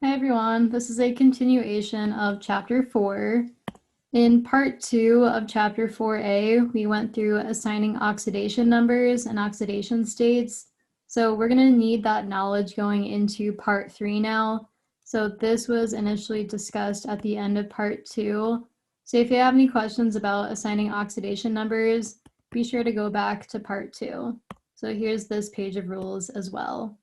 Hi everyone, this is a continuation of Chapter 4. In Part 2 of Chapter 4a, we went through assigning oxidation numbers and oxidation states. So we're going to need that knowledge going into Part 3 now. So this was initially discussed at the end of Part 2. So if you have any questions about assigning oxidation numbers, be sure to go back to Part 2. So here's this page of rules as well.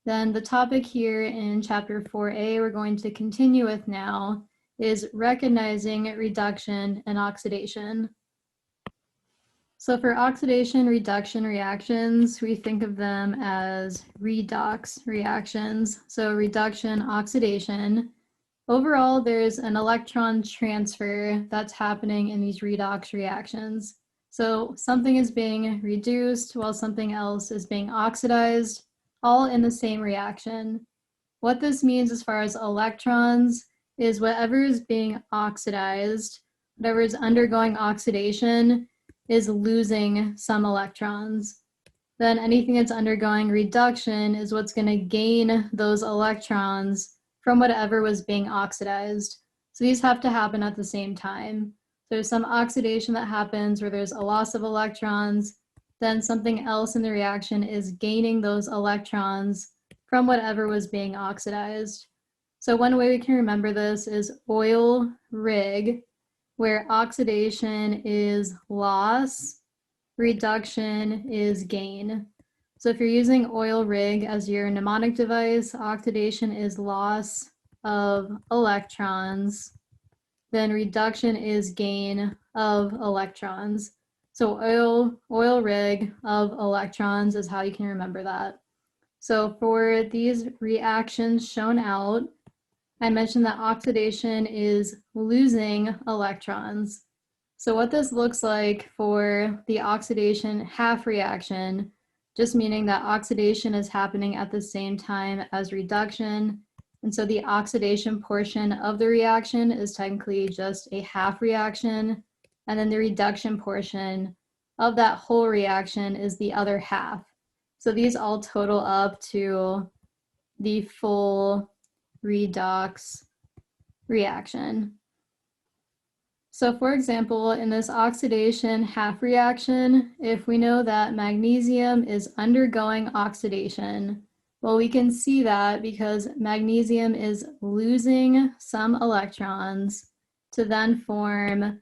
Then the topic here in Chapter 4a we're going to continue with now is recognizing reduction and oxidation. So for oxidation reduction reactions, we think of them as redox reactions. So reduction, oxidation. Overall, there's an electron transfer that's happening in these redox reactions. So something is being reduced while something else is being oxidized, all in the same reaction. What this means as far as electrons is whatever is being oxidized, whatever is undergoing oxidation, is losing some electrons. Then anything that's undergoing reduction is what's going to gain those electrons from whatever was being oxidized. So these have to happen at the same time. There's some oxidation that happens where there's a loss of electrons, then something else in the reaction is gaining those electrons from whatever was being oxidized. So one way we can remember this is oil rig, where oxidation is loss, reduction is gain. So if you're using oil rig as your mnemonic device, oxidation is loss of electrons, then reduction is gain of electrons. So oil rig of electrons is how you can remember that. So for these reactions shown out, I mentioned that oxidation is losing electrons. So what this looks like for the oxidation half reaction, just meaning that oxidation is happening at the same time as reduction. And so the oxidation portion of the reaction is technically just a half reaction. And then the reduction portion of that whole reaction is the other half. So these all total up to the full redox reaction. So for example, in this oxidation half reaction, if we know that magnesium is undergoing oxidation, well, we can see that because magnesium is losing some electrons to then form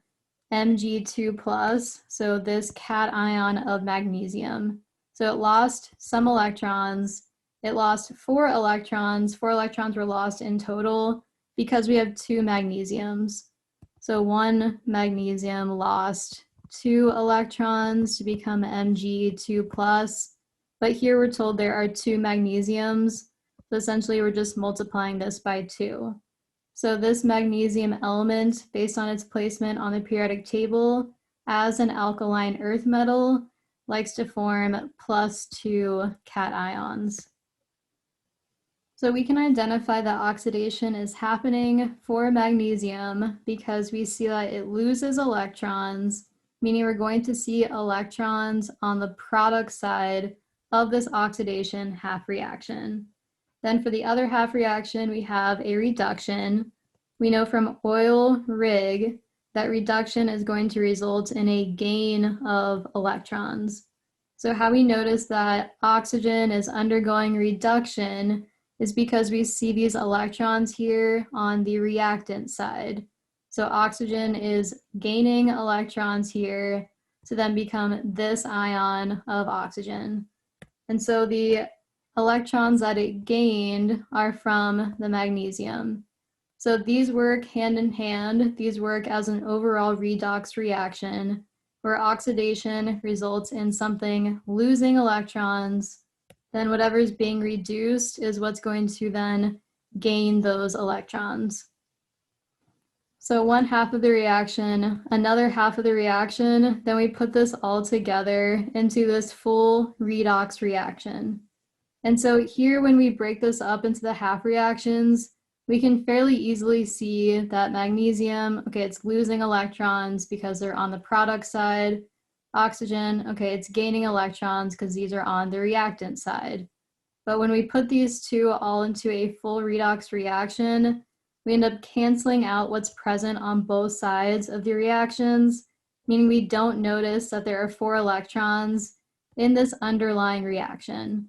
Mg2+, so this cation of magnesium. So it lost some electrons. It lost 4 electrons. 4 electrons were lost in total because we have 2 magnesiums. So one magnesium lost 2 electrons to become Mg2+, but here we're told there are 2 magnesiums. So essentially we're just multiplying this by 2. So this magnesium element, based on its placement on the periodic table as an alkaline earth metal, likes to form +2 cations. So we can identify that oxidation is happening for magnesium because we see that it loses electrons, meaning we're going to see electrons on the product side of this oxidation half reaction. Then for the other half reaction, we have a reduction. We know from oil rig that reduction is going to result in a gain of electrons. So how we notice that oxygen is undergoing reduction is because we see these electrons here on the reactant side. So oxygen is gaining electrons here to then become this ion of oxygen. And so the electrons that it gained are from the magnesium. So these work hand in hand. These work as an overall redox reaction where oxidation results in something losing electrons. Then whatever is being reduced is what's going to then gain those electrons. So one half of the reaction, another half of the reaction, then we put this all together into this full redox reaction. And so here, when we break this up into the half reactions, we can fairly easily see that magnesium, okay, it's losing electrons because they're on the product side. Oxygen, okay, it's gaining electrons because these are on the reactant side. But when we put these two all into a full redox reaction, we end up canceling out what's present on both sides of the reactions, meaning we don't notice that there are 4 electrons in this underlying reaction.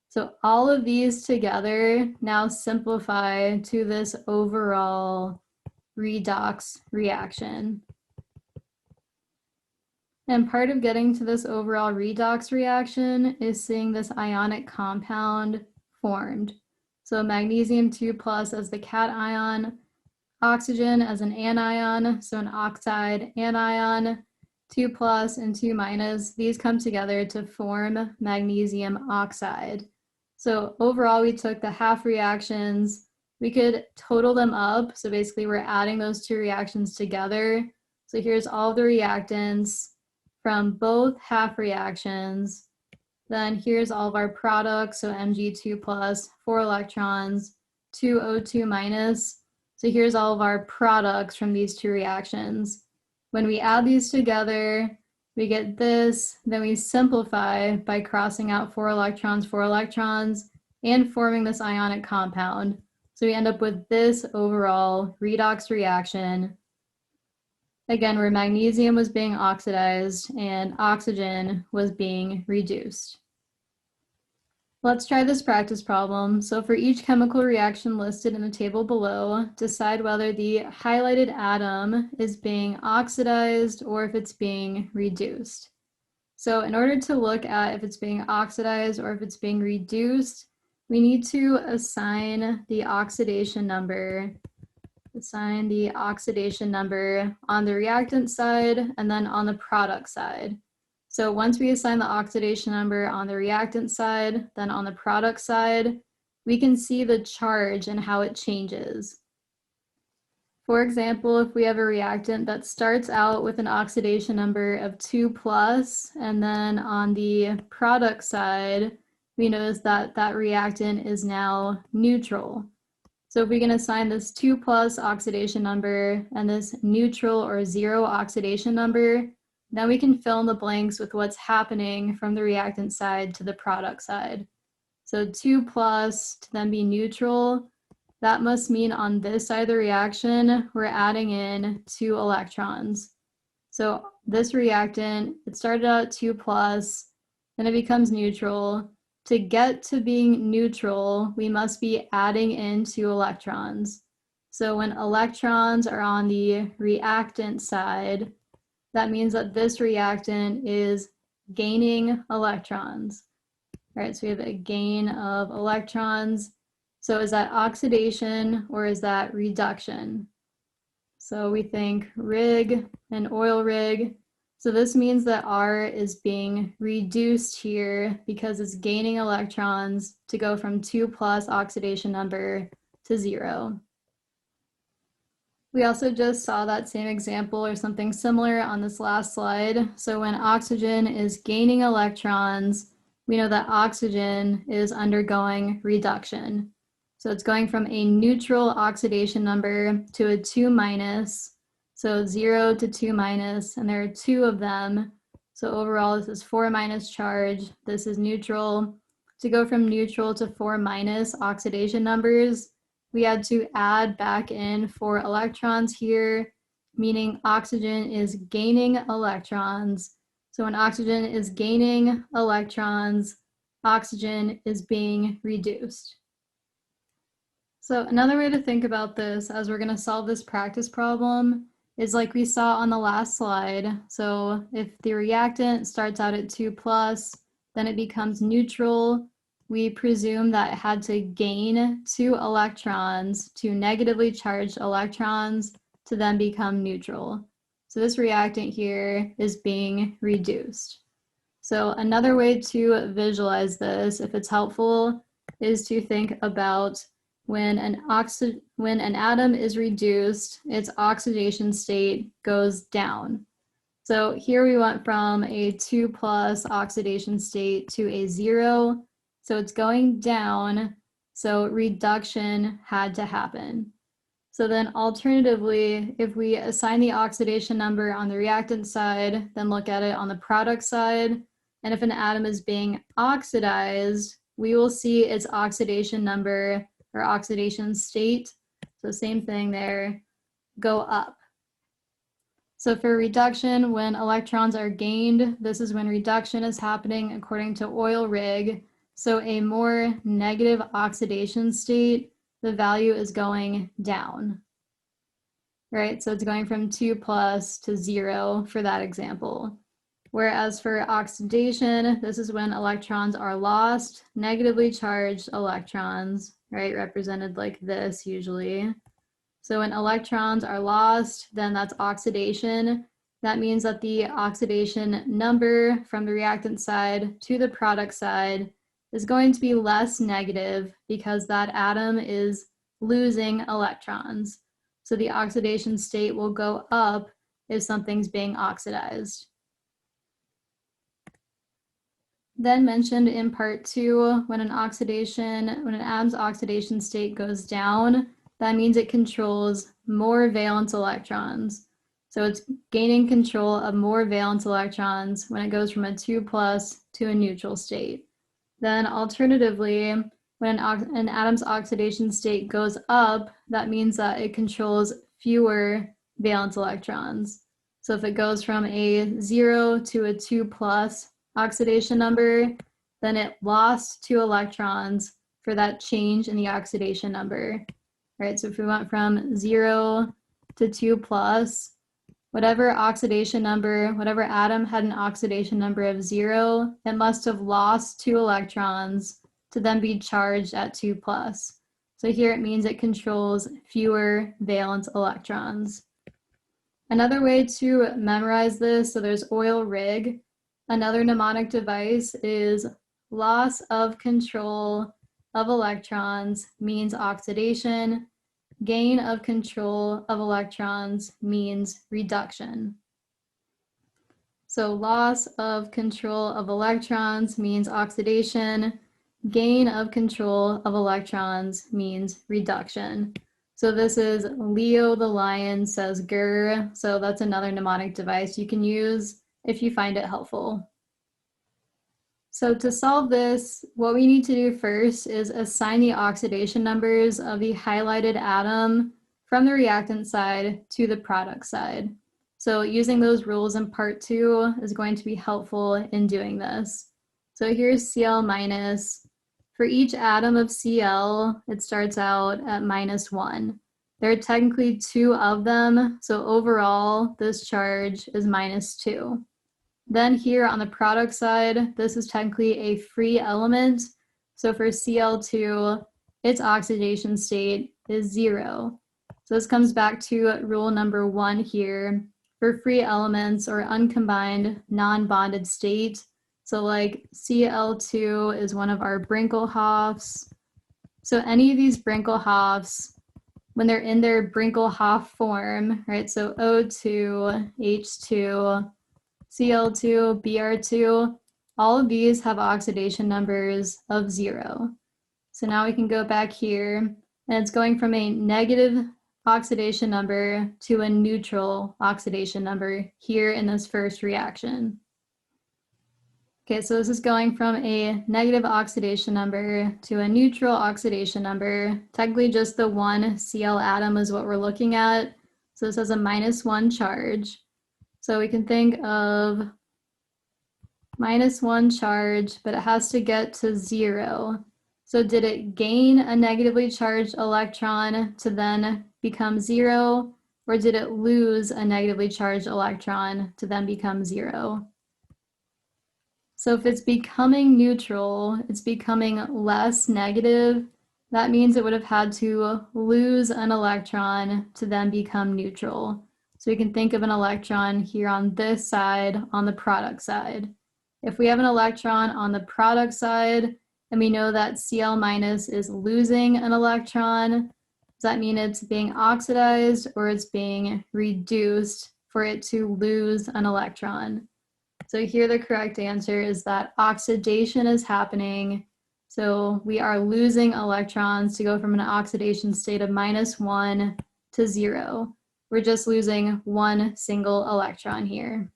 So all of these together now simplify to this overall redox reaction. And part of getting to this overall redox reaction is seeing this ionic compound formed. So magnesium 2+ as the cation, oxygen as an anion, so an oxide anion, 2+ and 2-, these come together to form magnesium oxide. So overall, we took the half reactions, we could total them up. So basically we're adding those 2 reactions together. So here's all the reactants from both half reactions. Then here's all of our products, so Mg2+, 4 electrons, 2 O2-. So here's all of our products from these 2 reactions. When we add these together, we get this, then we simplify by crossing out 4 electrons, and forming this ionic compound. So we end up with this overall redox reaction. Again, where magnesium was being oxidized and oxygen was being reduced. Let's try this practice problem. So for each chemical reaction listed in the table below, decide whether the highlighted atom is being oxidized or if it's being reduced. So in order to look at if it's being oxidized or if it's being reduced, we need to assign the oxidation number on the reactant side and then on the product side. So once we assign the oxidation number on the reactant side, then on the product side, we can see the charge and how it changes. For example, if we have a reactant that starts out with an oxidation number of 2+, and then on the product side, we notice that that reactant is now neutral. So if we can assign this 2+ oxidation number and this neutral or 0 oxidation number, then we can fill in the blanks with what's happening from the reactant side to the product side. So 2+ to then be neutral, that must mean on this side of the reaction, we're adding in 2 electrons. So this reactant, it started out at 2+, then it becomes neutral. To get to being neutral, we must be adding in 2 electrons. So when electrons are on the reactant side, that means that this reactant is gaining electrons. All right, so we have a gain of electrons. So is that oxidation or is that reduction? So we think rig and oil rig. So this means that R is being reduced here because it's gaining electrons to go from 2+ oxidation number to 0. We also just saw that same example or something similar on this last slide. So when oxygen is gaining electrons, we know that oxygen is undergoing reduction. So it's going from a neutral oxidation number to a 2-. So 0 to 2-, and there are 2 of them. So overall, this is 4- charge. This is neutral. To go from neutral to 4- oxidation numbers, we had to add back in 4 electrons here, meaning oxygen is gaining electrons. So when oxygen is gaining electrons, oxygen is being reduced. So another way to think about this as we're going to solve this practice problem is like we saw on the last slide. So if the reactant starts out at 2+, then it becomes neutral. We presume that it had to gain 2 electrons, 2 negatively charged electrons, to then become neutral. So this reactant here is being reduced. So another way to visualize this, if it's helpful, is to think about when an atom is reduced, its oxidation state goes down. So here we went from a 2+ oxidation state to a 0. So it's going down, so reduction had to happen. So then alternatively, if we assign the oxidation number on the reactant side, then look at it on the product side, and if an atom is being oxidized, we will see its oxidation number or oxidation state, so same thing there, go up. So for reduction, when electrons are gained, this is when reduction is happening according to oil rig. So a more negative oxidation state, the value is going down, right? So it's going from 2+ to 0 for that example. Whereas for oxidation, this is when electrons are lost, negatively charged electrons, right? Represented like this usually. So when electrons are lost, then that's oxidation. That means that the oxidation number from the reactant side to the product side is going to be less negative because that atom is losing electrons. So the oxidation state will go up if something's being oxidized. Then mentioned in part 2, when an atom's oxidation state goes down, that means it controls more valence electrons. So it's gaining control of more valence electrons when it goes from a 2+ to a neutral state. Then alternatively, when an atom's oxidation state goes up, that means that it controls fewer valence electrons. So if it goes from a 0 to a 2+ oxidation number, then it lost 2 electrons for that change in the oxidation number. Right, so if we went from 0 to 2+, whatever oxidation number, whatever atom had an oxidation number of 0, it must have lost 2 electrons to then be charged at 2+. So here it means it controls fewer valence electrons. Another way to memorize this, so there's oil rig. Another mnemonic device is loss of control of electrons means oxidation. Gain of control of electrons means reduction. So loss of control of electrons means oxidation. Gain of control of electrons means reduction. So this is Leo the lion says grr. So that's another mnemonic device you can use if you find it helpful. So to solve this, what we need to do first is assign the oxidation numbers of the highlighted atom from the reactant side to the product side. So using those rules in part 2 is going to be helpful in doing this. So here's Cl-. For each atom of Cl, it starts out at -1. There are technically 2 of them, so overall this charge is -2. Then here on the product side, this is technically a free element. So for Cl2, its oxidation state is 0. So this comes back to rule number 1 here. For free elements or uncombined non-bonded state, so like Cl2 is one of our Brinkelhoffs. So any of these Brinkelhoffs, when they're in their Brinkelhoff form, right? So O2, H2, Cl2, Br2, all of these have oxidation numbers of 0. So now we can go back here, and it's going from a negative oxidation number to a neutral oxidation number here in this first reaction. Okay, so this is going from a negative oxidation number to a neutral oxidation number. Technically just the one Cl atom is what we're looking at. So this has a -1 charge. So we can think of -1 charge, but it has to get to 0. So did it gain a negatively charged electron to then become 0, or did it lose a negatively charged electron to then become 0? So if it's becoming neutral, it's becoming less negative, that means it would have had to lose an electron to then become neutral. So we can think of an electron here on this side, on the product side. If we have an electron on the product side, and we know that Cl- is losing an electron, does that mean it's being oxidized or it's being reduced for it to lose an electron? So here the correct answer is that oxidation is happening. So we are losing electrons to go from an oxidation state of -1 to 0. We're just losing one single electron here.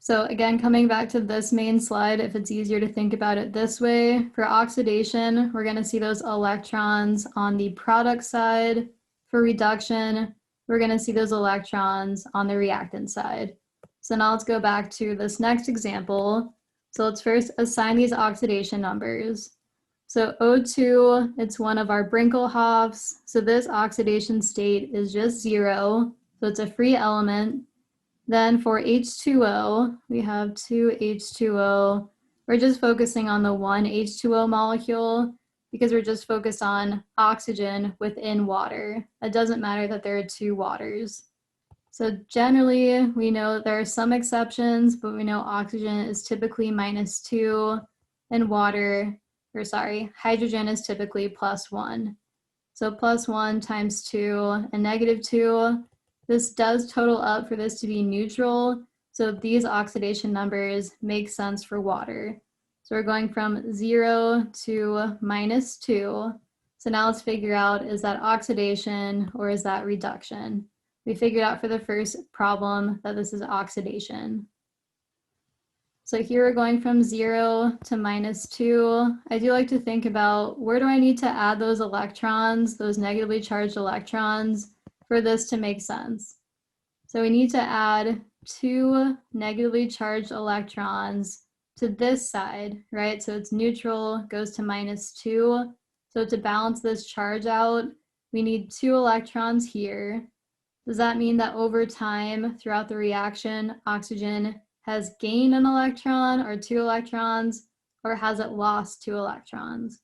So again, coming back to this main slide, if it's easier to think about it this way, for oxidation, we're going to see those electrons on the product side. For reduction, we're going to see those electrons on the reactant side. So now let's go back to this next example. So let's first assign these oxidation numbers. So O2, it's one of our Brinkelhoffs. So this oxidation state is just 0. So it's a free element. Then for H2O, we have 2H2O. We're just focusing on the one H2O molecule because we're just focused on oxygen within water. It doesn't matter that there are two waters. So generally, we know there are some exceptions, but we know oxygen is typically -2 and hydrogen is typically +1. So +1 times 2 and -2. This does total up for this to be neutral, so these oxidation numbers make sense for water. So we're going from 0 to -2. So now let's figure out, is that oxidation or is that reduction? We figured out for the first problem that this is oxidation. So here we're going from 0 to -2. I do like to think about, where do I need to add those electrons, those negatively charged electrons, for this to make sense? So we need to add 2 negatively charged electrons to this side, right? So it's neutral, goes to -2. So to balance this charge out, we need 2 electrons here. Does that mean that over time, throughout the reaction, oxygen has gained an electron or 2 electrons, or has it lost 2 electrons?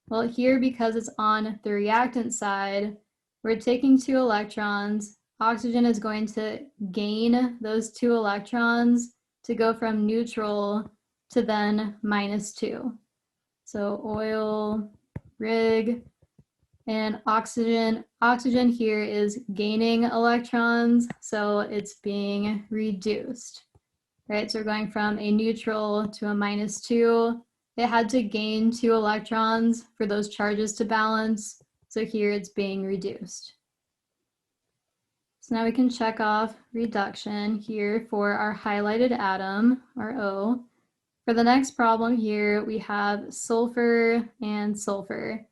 Well, here, because it's on the reactant side, we're taking 2 electrons. Oxygen is going to gain those 2 electrons to go from neutral to then -2. So oil, rig, and oxygen here is gaining electrons, so it's being reduced, right? So we're going from a neutral to a -2. It had to gain 2 electrons for those charges to balance, so here it's being reduced. So now we can check off reduction here for our highlighted atom, our O. For the next problem here, we have sulfur and sulfur.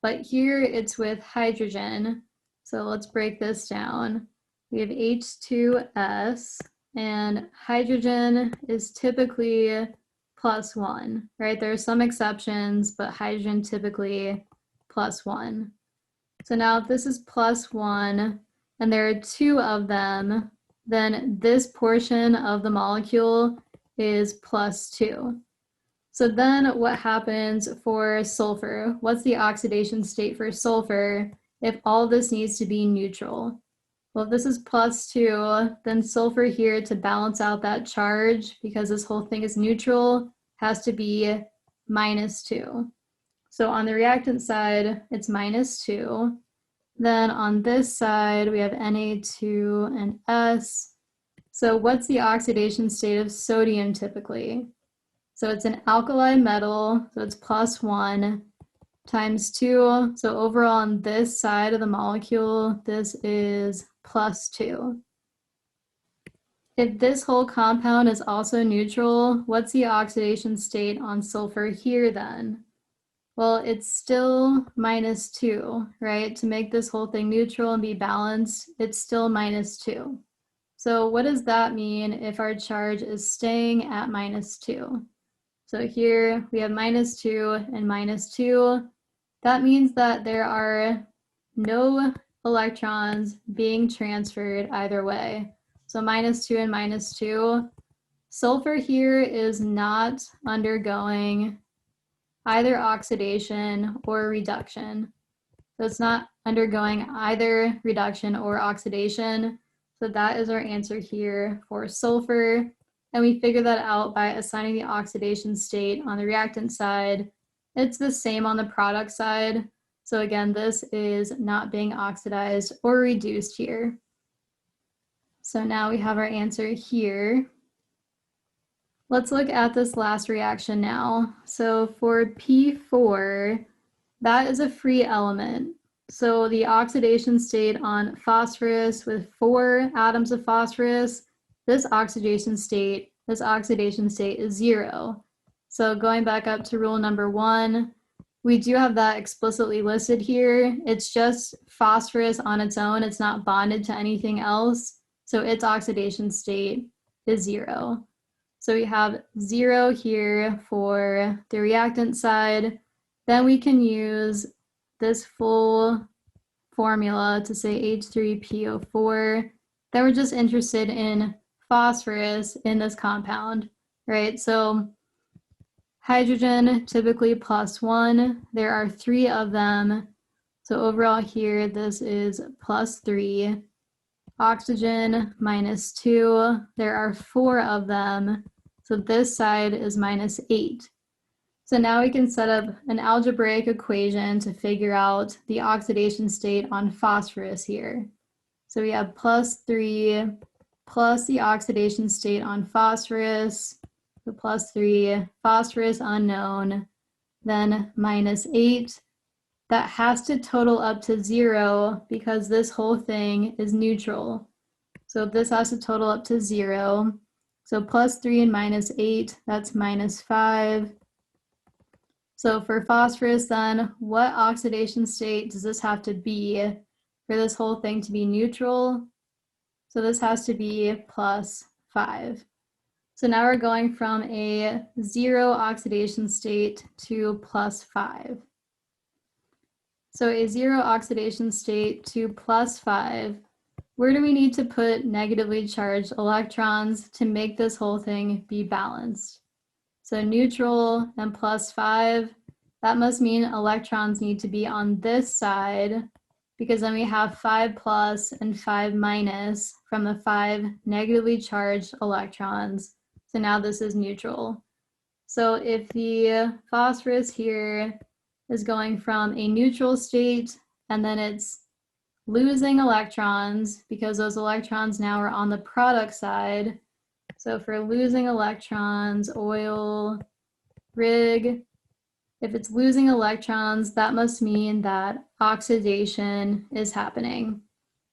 But here it's with hydrogen. So let's break this down. We have H2S, and hydrogen is typically +1, right? There are some exceptions, but hydrogen typically +1. So now if this is +1, and there are 2 of them, then this portion of the molecule is +2. So then what happens for sulfur? What's the oxidation state for sulfur if all this needs to be neutral? Well, if this is +2, then sulfur here, to balance out that charge, because this whole thing is neutral, has to be -2. So on the reactant side, it's -2. Then on this side, we have Na2 and S. So what's the oxidation state of sodium typically? So it's an alkali metal, so it's +1 times 2. So overall on this side of the molecule, this is +2. If this whole compound is also neutral, what's the oxidation state on sulfur here then? Well, it's still -2, right? To make this whole thing neutral and be balanced, it's still -2. So what does that mean if our charge is staying at -2? So here we have -2 and -2. That means that there are no electrons being transferred either way. So -2 and -2. Sulfur here is not undergoing either oxidation or reduction. So it's not undergoing either reduction or oxidation. So that is our answer here for sulfur. And we figure that out by assigning the oxidation state on the reactant side. It's the same on the product side. So again, this is not being oxidized or reduced here. So now we have our answer here. Let's look at this last reaction now. So for P4, that is a free element. So the oxidation state on phosphorus with 4 atoms of phosphorus, this oxidation state this oxidation state is 0. So going back up to rule number 1, we do have that explicitly listed here. It's just phosphorus on its own. It's not bonded to anything else. So its oxidation state is 0. So we have 0 here for the reactant side. Then we can use this full formula to say H3PO4. Then we're just interested in phosphorus in this compound, right? So hydrogen, typically +1. There are 3 of them. So overall here, this is +3. Oxygen, -2. There are 4 of them. So this side is -8. So now we can set up an algebraic equation to figure out the oxidation state on phosphorus here. So we have +3 plus the oxidation state on phosphorus, so +3, phosphorus unknown, then -8. That has to total up to 0 because this whole thing is neutral. So this has to total up to 0. So +3 and -8, that's -5. So for phosphorus then, what oxidation state does this have to be for this whole thing to be neutral? So this has to be +5. So now we're going from a 0 oxidation state to +5. So a 0 oxidation state to +5, where do we need to put negatively charged electrons to make this whole thing be balanced? So neutral and +5, that must mean electrons need to be on this side, because then we have 5+ and 5- from the 5 negatively charged electrons. So now this is neutral. So if the phosphorus here is going from a neutral state and then it's losing electrons because those electrons now are on the product side. So for losing electrons, oil, rig, if it's losing electrons, that must mean that oxidation is happening.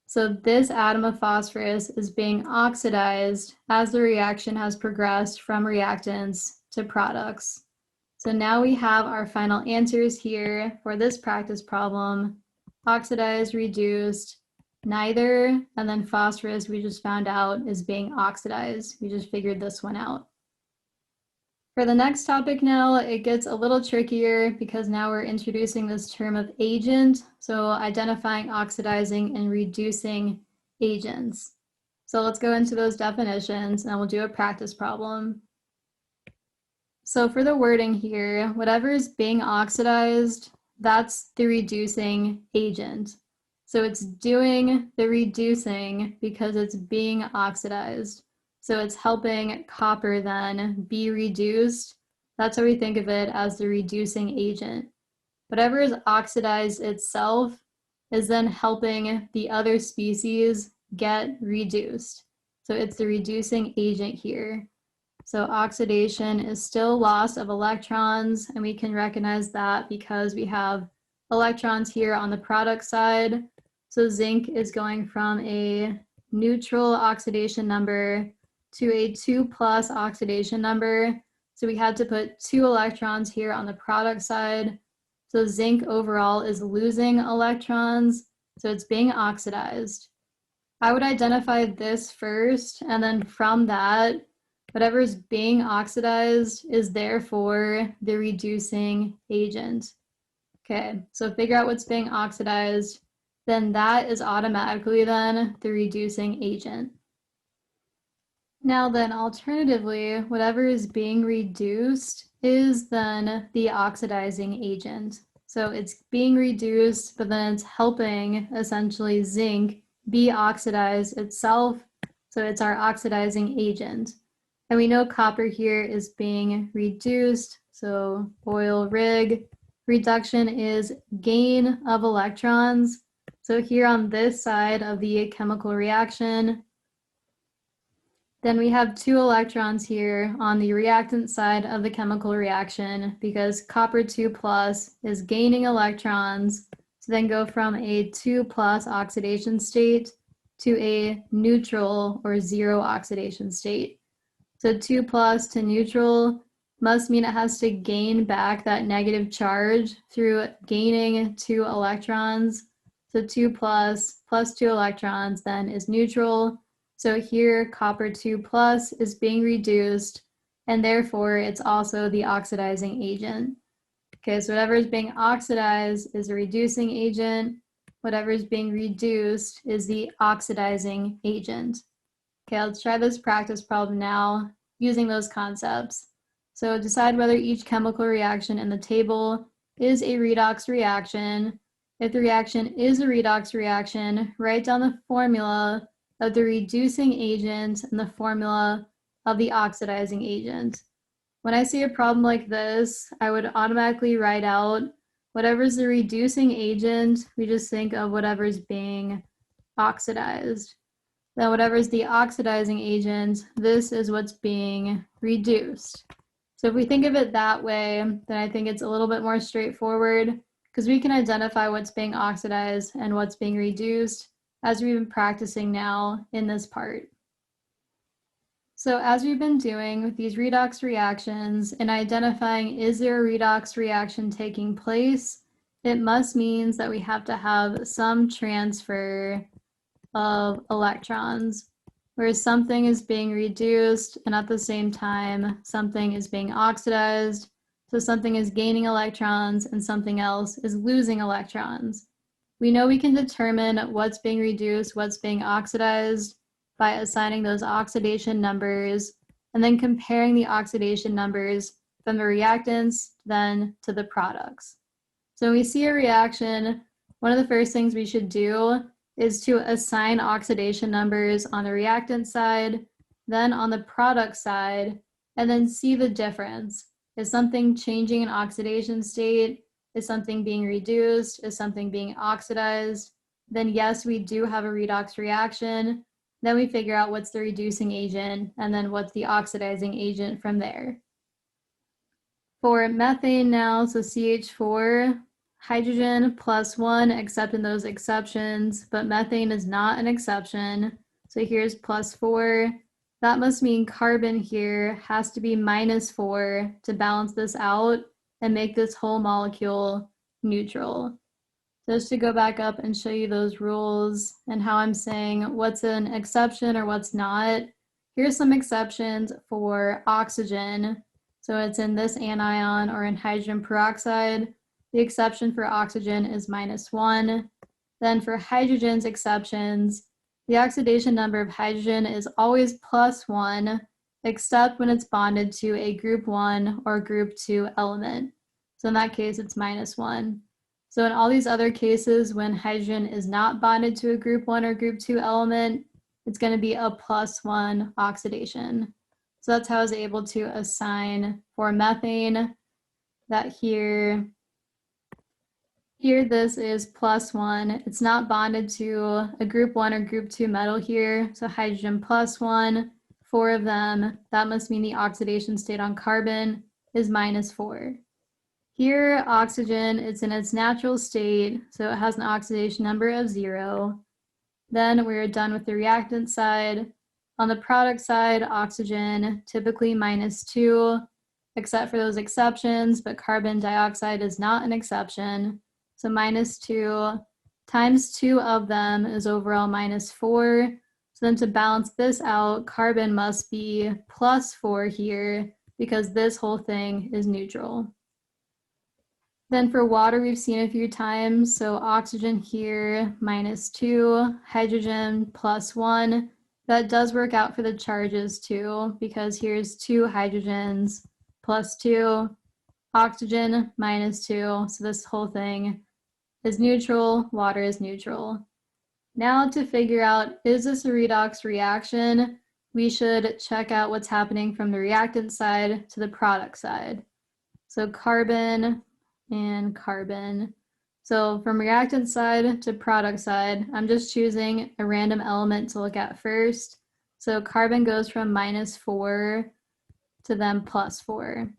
So this atom of phosphorus is being oxidized as the reaction has progressed from reactants to products. So now we have our final answers here for this practice problem. Oxidized, reduced, neither, and then phosphorus we just found out is being oxidized. We just figured this one out. For the next topic now, it gets a little trickier because now we're introducing this term of agent, so identifying oxidizing and reducing agents. So let's go into those definitions and we'll do a practice problem. So for the wording here, whatever is being oxidized, that's the reducing agent. So it's doing the reducing because it's being oxidized. So it's helping copper then be reduced. That's how we think of it, as the reducing agent. Whatever is oxidized itself is then helping the other species get reduced. So it's the reducing agent here. So oxidation is still loss of electrons, and we can recognize that because we have electrons here on the product side. So zinc is going from a neutral oxidation number to a 2+ oxidation number. So we had to put 2 electrons here on the product side. So zinc overall is losing electrons, so it's being oxidized. I would identify this first, and then from that, whatever is being oxidized is therefore the reducing agent. Okay, so figure out what's being oxidized, then that is automatically then the reducing agent. Now then, alternatively, whatever is being reduced is then the oxidizing agent. So it's being reduced, but then it's helping essentially zinc be oxidized itself. So it's our oxidizing agent. And we know copper here is being reduced. So oil, rig, reduction is gain of electrons. So here on this side of the chemical reaction, then we have 2 electrons here on the reactant side of the chemical reaction because copper 2+ is gaining electrons to then go from a 2+ oxidation state to a neutral or 0 oxidation state. So 2 plus to neutral must mean it has to gain back that negative charge through gaining 2 electrons. So 2 plus 2 electrons then is neutral. So here copper 2 plus is being reduced, and therefore it's also the oxidizing agent. Okay, so whatever is being oxidized is a reducing agent. Whatever is being reduced is the oxidizing agent. Okay, let's try this practice problem now using those concepts. So decide whether each chemical reaction in the table is a redox reaction. If the reaction is a redox reaction, write down the formula of the reducing agent and the formula of the oxidizing agent. When I see a problem like this, I would automatically write out whatever's the reducing agent, we just think of whatever's being oxidized. Then whatever's the oxidizing agent, this is what's being reduced. So if we think of it that way, then I think it's a little bit more straightforward because we can identify what's being oxidized and what's being reduced as we've been practicing now in this part. So as we've been doing with these redox reactions and identifying is there a redox reaction taking place, it must mean that we have to have some transfer of electrons, where something is being reduced and at the same time something is being oxidized. So something is gaining electrons and something else is losing electrons. We know we can determine what's being reduced, what's being oxidized by assigning those oxidation numbers and then comparing the oxidation numbers from the reactants then to the products. So when we see a reaction, one of the first things we should do is to assign oxidation numbers on the reactant side, then on the product side, and then see the difference. Is something changing in oxidation state? Is something being reduced? Is something being oxidized? Then yes, we do have a redox reaction. Then we figure out what's the reducing agent and then what's the oxidizing agent from there. For methane now, so CH4, hydrogen plus 1, except in those exceptions, but methane is not an exception. So here's plus 4. That must mean carbon here has to be minus 4 to balance this out and make this whole molecule neutral. Just to go back up and show you those rules and how I'm saying what's an exception or what's not. Here's some exceptions for oxygen. So it's in this anion or in hydrogen peroxide. The exception for oxygen is -1. Then for hydrogen's exceptions, the oxidation number of hydrogen is always +1, except when it's bonded to a group 1 or group 2 element. So in that case, it's -1. So in all these other cases, when hydrogen is not bonded to a group 1 or group 2 element, it's going to be a +1 oxidation. So that's how I was able to assign for methane that here this is +1. It's not bonded to a group 1 or group 2 metal here. So hydrogen +1, 4 of them. That must mean the oxidation state on carbon is -4. Here, oxygen, it's in its natural state, so it has an oxidation number of 0. Then we're done with the reactant side. On the product side, oxygen, typically -2, except for those exceptions, but carbon dioxide is not an exception. So -2 times 2 of them is overall -4. So then to balance this out, carbon must be +4 here because this whole thing is neutral. Then for water, we've seen a few times. So oxygen here, -2, hydrogen +1. That does work out for the charges too, because here's 2 hydrogens +2, oxygen -2. So this whole thing is neutral, water is neutral. Now to figure out, is this a redox reaction? We should check out what's happening from the reactant side to the product side. So carbon and carbon. So from reactant side to product side, I'm just choosing a random element to look at first. So carbon goes from -4 to then +4.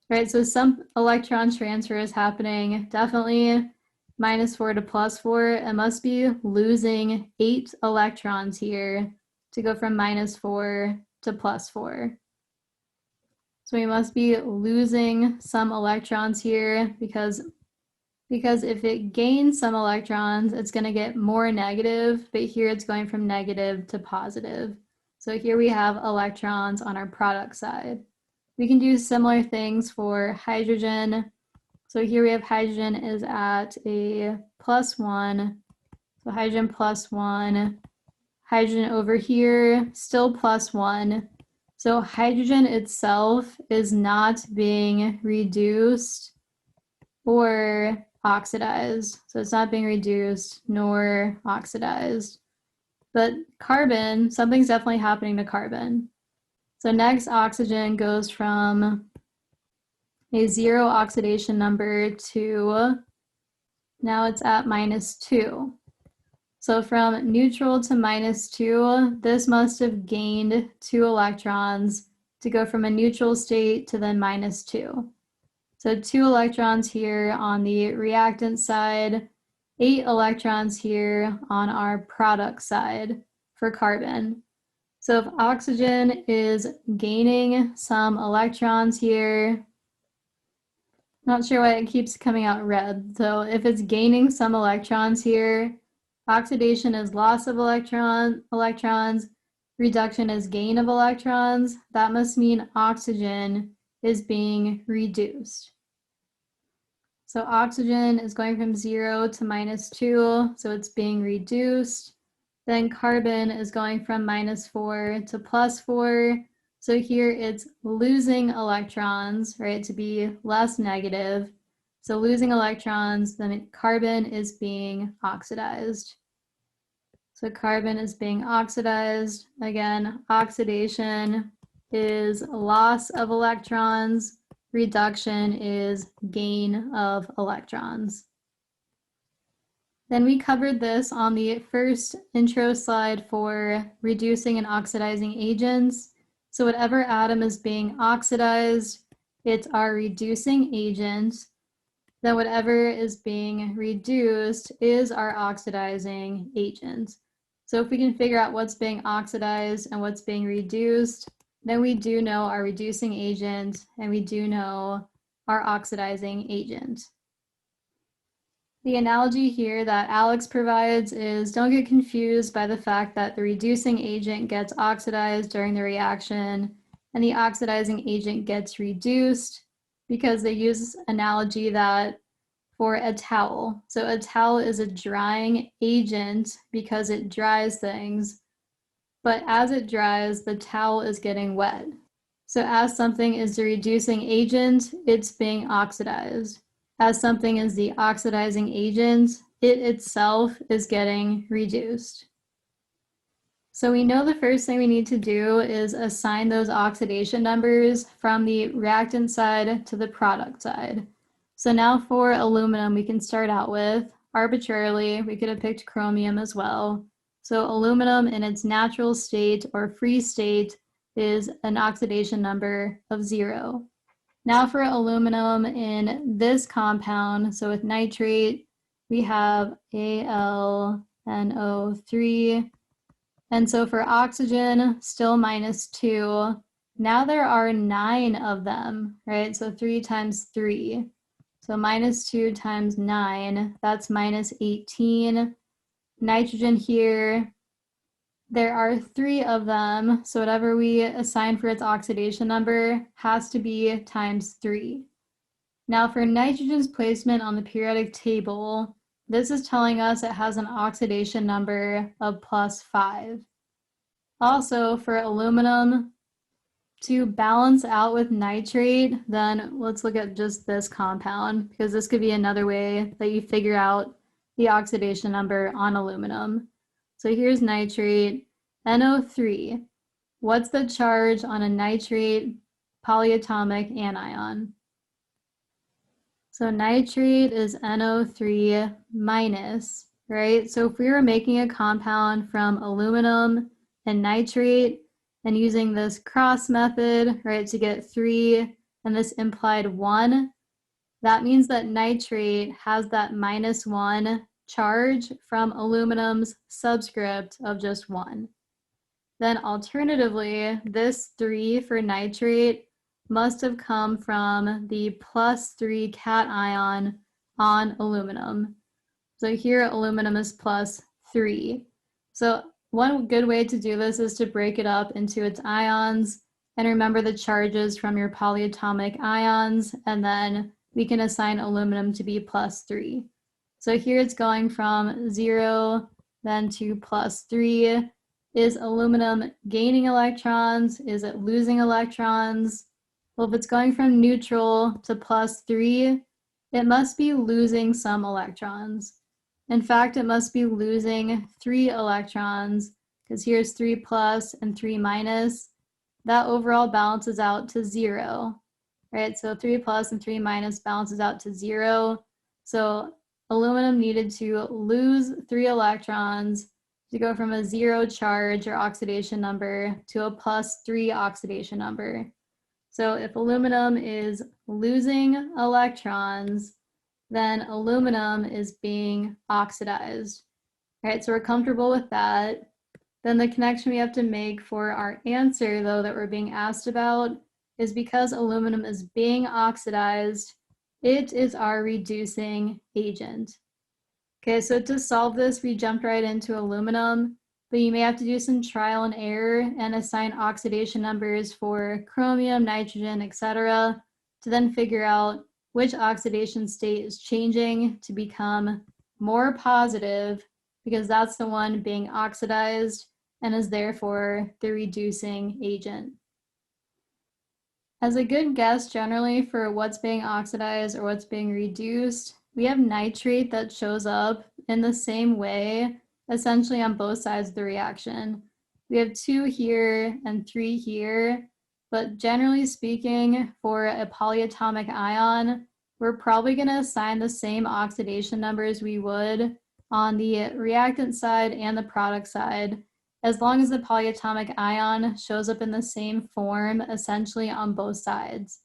Right, so some electron transfer is happening, definitely -4 to +4. It must be losing 8 electrons here to go from -4 to +4. So we must be losing some electrons here because if it gains some electrons, it's going to get more negative, but here it's going from negative to positive. So here we have electrons on our product side. We can do similar things for hydrogen. So here we have hydrogen is at a +1. So hydrogen +1. Hydrogen over here, still +1. So hydrogen itself is not being reduced or oxidized. So it's not being reduced nor oxidized. But carbon, something's definitely happening to carbon. So next, oxygen goes from a 0 oxidation number to now it's at -2. So from neutral to -2, this must have gained 2 electrons to go from a neutral state to then -2. So 2 electrons here on the reactant side, 8 electrons here on our product side for carbon. So if oxygen is gaining some electrons here, not sure why it keeps coming out red. So if it's gaining some electrons here, oxidation is loss of electrons, reduction is gain of electrons. That must mean oxygen is being reduced. So oxygen is going from 0 to -2, so it's being reduced. Then carbon is going from -4 to +4. So here it's losing electrons, right, to be less negative. So losing electrons, then carbon is being oxidized. So carbon is being oxidized. Again, oxidation is loss of electrons. Reduction is gain of electrons. Then we covered this on the first intro slide for reducing and oxidizing agents. So whatever atom is being oxidized, it's our reducing agent. Then whatever is being reduced is our oxidizing agent. So if we can figure out what's being oxidized and what's being reduced, then we do know our reducing agent and we do know our oxidizing agent. The analogy here that Alex provides is don't get confused by the fact that the reducing agent gets oxidized during the reaction and the oxidizing agent gets reduced, because they use this analogy that for a towel. So a towel is a drying agent because it dries things. But as it dries, the towel is getting wet. So as something is the reducing agent, it's being oxidized. As something is the oxidizing agent, it itself is getting reduced. So we know the first thing we need to do is assign those oxidation numbers from the reactant side to the product side. So now for aluminum, we can start out with, arbitrarily, we could have picked chromium as well. So aluminum in its natural state or free state is an oxidation number of 0. Now for aluminum in this compound, so with nitrate, we have AlNO3. And so for oxygen, still -2. Now there are 9 of them, right? So 3 times 3. So -2 times 9, that's -18. Nitrogen here, there are 3 of them, so whatever we assign for its oxidation number has to be times 3. Now for nitrogen's placement on the periodic table, this is telling us it has an oxidation number of +5. Also for aluminum, to balance out with nitrate, then let's look at just this compound, because this could be another way that you figure out the oxidation number on aluminum. So here's nitrate, NO3. What's the charge on a nitrate polyatomic anion? So nitrate is NO3 minus, right? So if we were making a compound from aluminum and nitrate and using this cross method, right, to get 3 and this implied 1, that means that nitrate has that -1 charge from aluminum's subscript of just 1. Then alternatively, this 3 for nitrate must have come from the +3 cation on aluminum. So here aluminum is +3. So one good way to do this is to break it up into its ions and remember the charges from your polyatomic ions, and then we can assign aluminum to be +3. So here it's going from 0 then to +3. Is aluminum gaining electrons? Is it losing electrons? Well, if it's going from neutral to +3, it must be losing some electrons. In fact, it must be losing 3 electrons, because here's 3 plus and 3 minus. That overall balances out to 0, right? So 3 plus and 3 minus balances out to 0. So aluminum needed to lose 3 electrons to go from a 0 charge or oxidation number to a +3 oxidation number. So if aluminum is losing electrons, then aluminum is being oxidized. All right, so we're comfortable with that. Then the connection we have to make for our answer, though, that we're being asked about is because aluminum is being oxidized, it is our reducing agent. Okay, so to solve this, we jumped right into aluminum, but you may have to do some trial and error and assign oxidation numbers for chromium, nitrogen, etc., to then figure out which oxidation state is changing to become more positive, because that's the one being oxidized and is therefore the reducing agent. As a good guess generally for what's being oxidized or what's being reduced, we have nitrate that shows up in the same way, essentially on both sides of the reaction. We have 2 here and 3 here, but generally speaking, for a polyatomic ion, we're probably going to assign the same oxidation numbers we would on the reactant side and the product side, as long as the polyatomic ion shows up in the same form, essentially on both sides.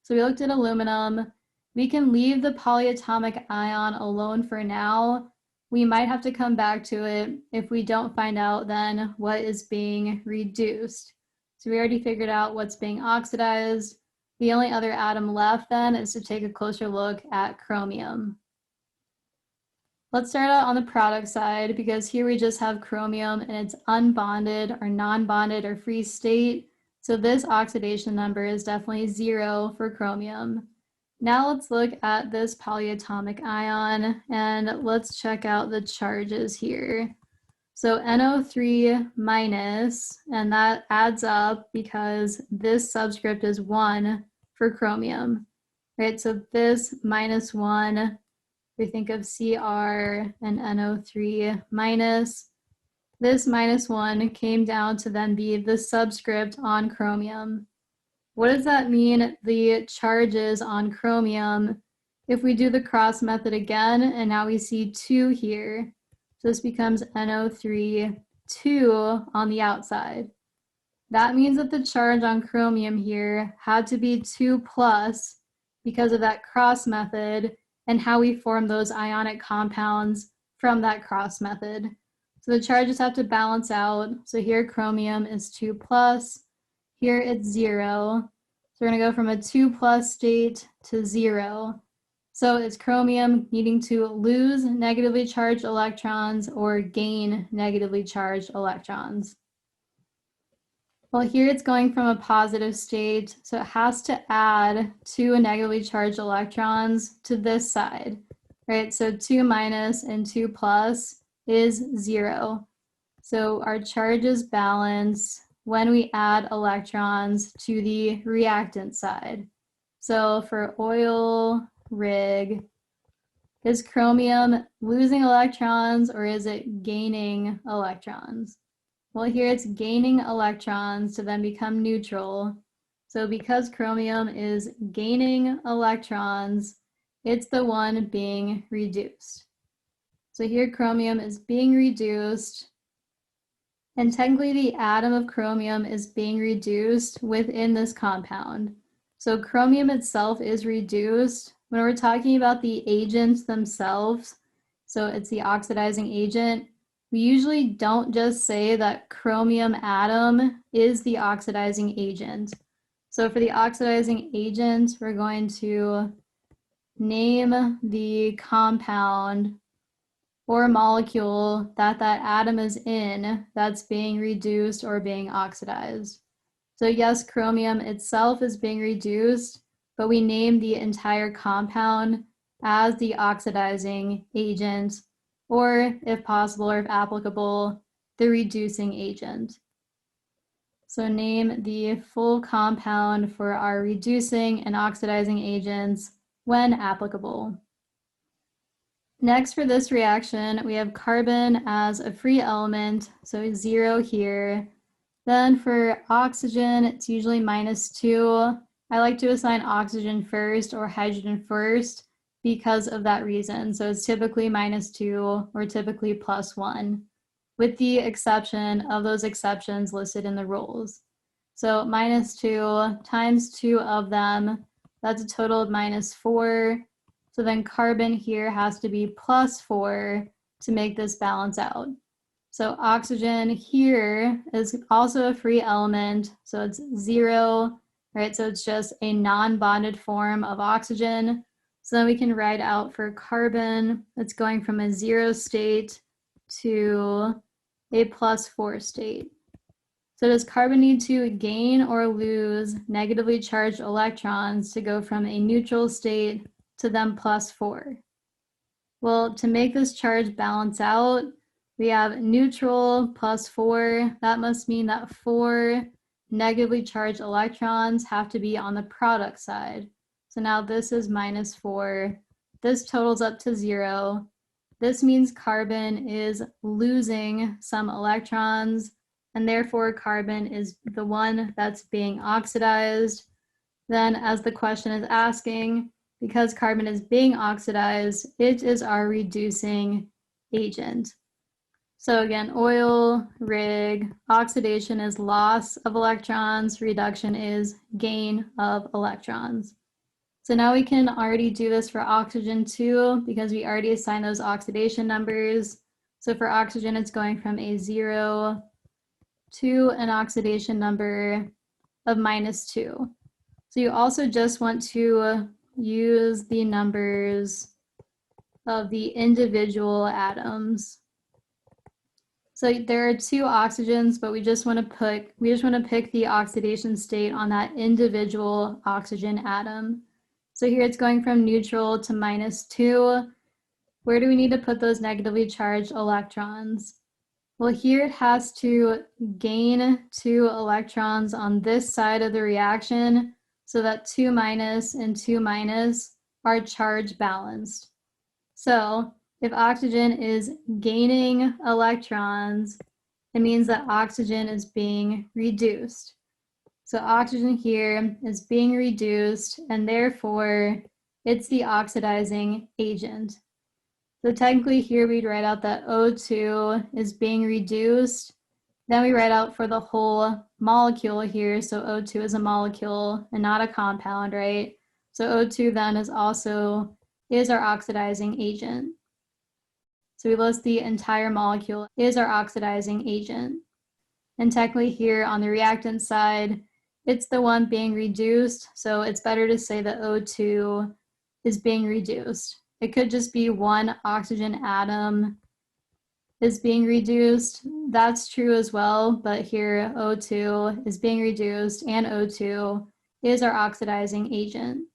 So we looked at aluminum. We can leave the polyatomic ion alone for now. We might have to come back to it if we don't find out then what is being reduced. So we already figured out what's being oxidized. The only other atom left then is to take a closer look at chromium. Let's start out on the product side, because here we just have chromium and it's unbonded or non-bonded or free state. So this oxidation number is definitely 0 for chromium. Now let's look at this polyatomic ion and let's check out the charges here. So NO3 minus, and that adds up because this subscript is 1 for chromium, right? So this -1, we think of Cr and NO3 minus. This -1 came down to then be the subscript on chromium. What does that mean, the charges on chromium, if we do the cross method again, and now we see 2 here? So this becomes NO3, 2 on the outside. That means that the charge on chromium here had to be 2 plus because of that cross method and how we form those ionic compounds from that cross method. So the charges have to balance out. So here chromium is 2 plus, here it's 0. So we're going to go from a 2 plus state to 0. So it's chromium needing to lose negatively charged electrons or gain negatively charged electrons. Well, here it's going from a positive state, so it has to add 2 negatively charged electrons to this side, right? So 2 minus and 2 plus is 0. So our charges balance when we add electrons to the reactant side. So for oil rig, is chromium losing electrons or is it gaining electrons? Well, here it's gaining electrons to then become neutral. So because chromium is gaining electrons, it's the one being reduced. So here chromium is being reduced, and technically the atom of chromium is being reduced within this compound. So chromium itself is reduced. When we're talking about the agents themselves, so it's the oxidizing agent, we usually don't just say that chromium atom is the oxidizing agent. So for the oxidizing agent, we're going to name the compound or molecule that atom is in that's being reduced or being oxidized. So yes, chromium itself is being reduced, but we name the entire compound as the oxidizing agent, or if possible or if applicable, the reducing agent. So name the full compound for our reducing and oxidizing agents when applicable. Next, for this reaction, we have carbon as a free element, so 0 here. Then for oxygen, it's usually -2. I like to assign oxygen first or hydrogen first because of that reason. So it's typically -2 or typically +1, with the exception of those exceptions listed in the rules. So -2 times 2 of them, that's a total of -4. So then carbon here has to be +4 to make this balance out. So oxygen here is also a free element, so it's 0, right? So it's just a non-bonded form of oxygen. So then we can write out for carbon, it's going from a 0 state to a +4 state. So does carbon need to gain or lose negatively charged electrons to go from a neutral state to then +4? Well, to make this charge balance out, we have neutral +4. That must mean that 4 negatively charged electrons have to be on the product side. So now this is -4. This totals up to 0. This means carbon is losing some electrons, and therefore carbon is the one that's being oxidized. Then, as the question is asking, because carbon is being oxidized, it is our reducing agent. So again, oil, rig, oxidation is loss of electrons, reduction is gain of electrons. So now we can already do this for oxygen too, because we already assigned those oxidation numbers. So for oxygen, it's going from a 0 to an oxidation number of -2. So you also just want to use the numbers of the individual atoms. So there are 2 oxygens, but we just want to pick the oxidation state on that individual oxygen atom. So here it's going from neutral to -2. Where do we need to put those negatively charged electrons? Well, here it has to gain 2 electrons on this side of the reaction so that 2- and 2- are charge balanced. So if oxygen is gaining electrons, it means that oxygen is being reduced. So oxygen here is being reduced, and therefore it's the oxidizing agent. So technically here we'd write out that O2 is being reduced. Then we write out for the whole molecule here. So O2 is a molecule and not a compound, right? So O2 then is our oxidizing agent. So we list the entire molecule is our oxidizing agent. And technically here on the reactant side, it's the one being reduced. So it's better to say that O2 is being reduced. It could just be one oxygen atom is being reduced. That's true as well, but here O2 is being reduced and O2 is our oxidizing agent.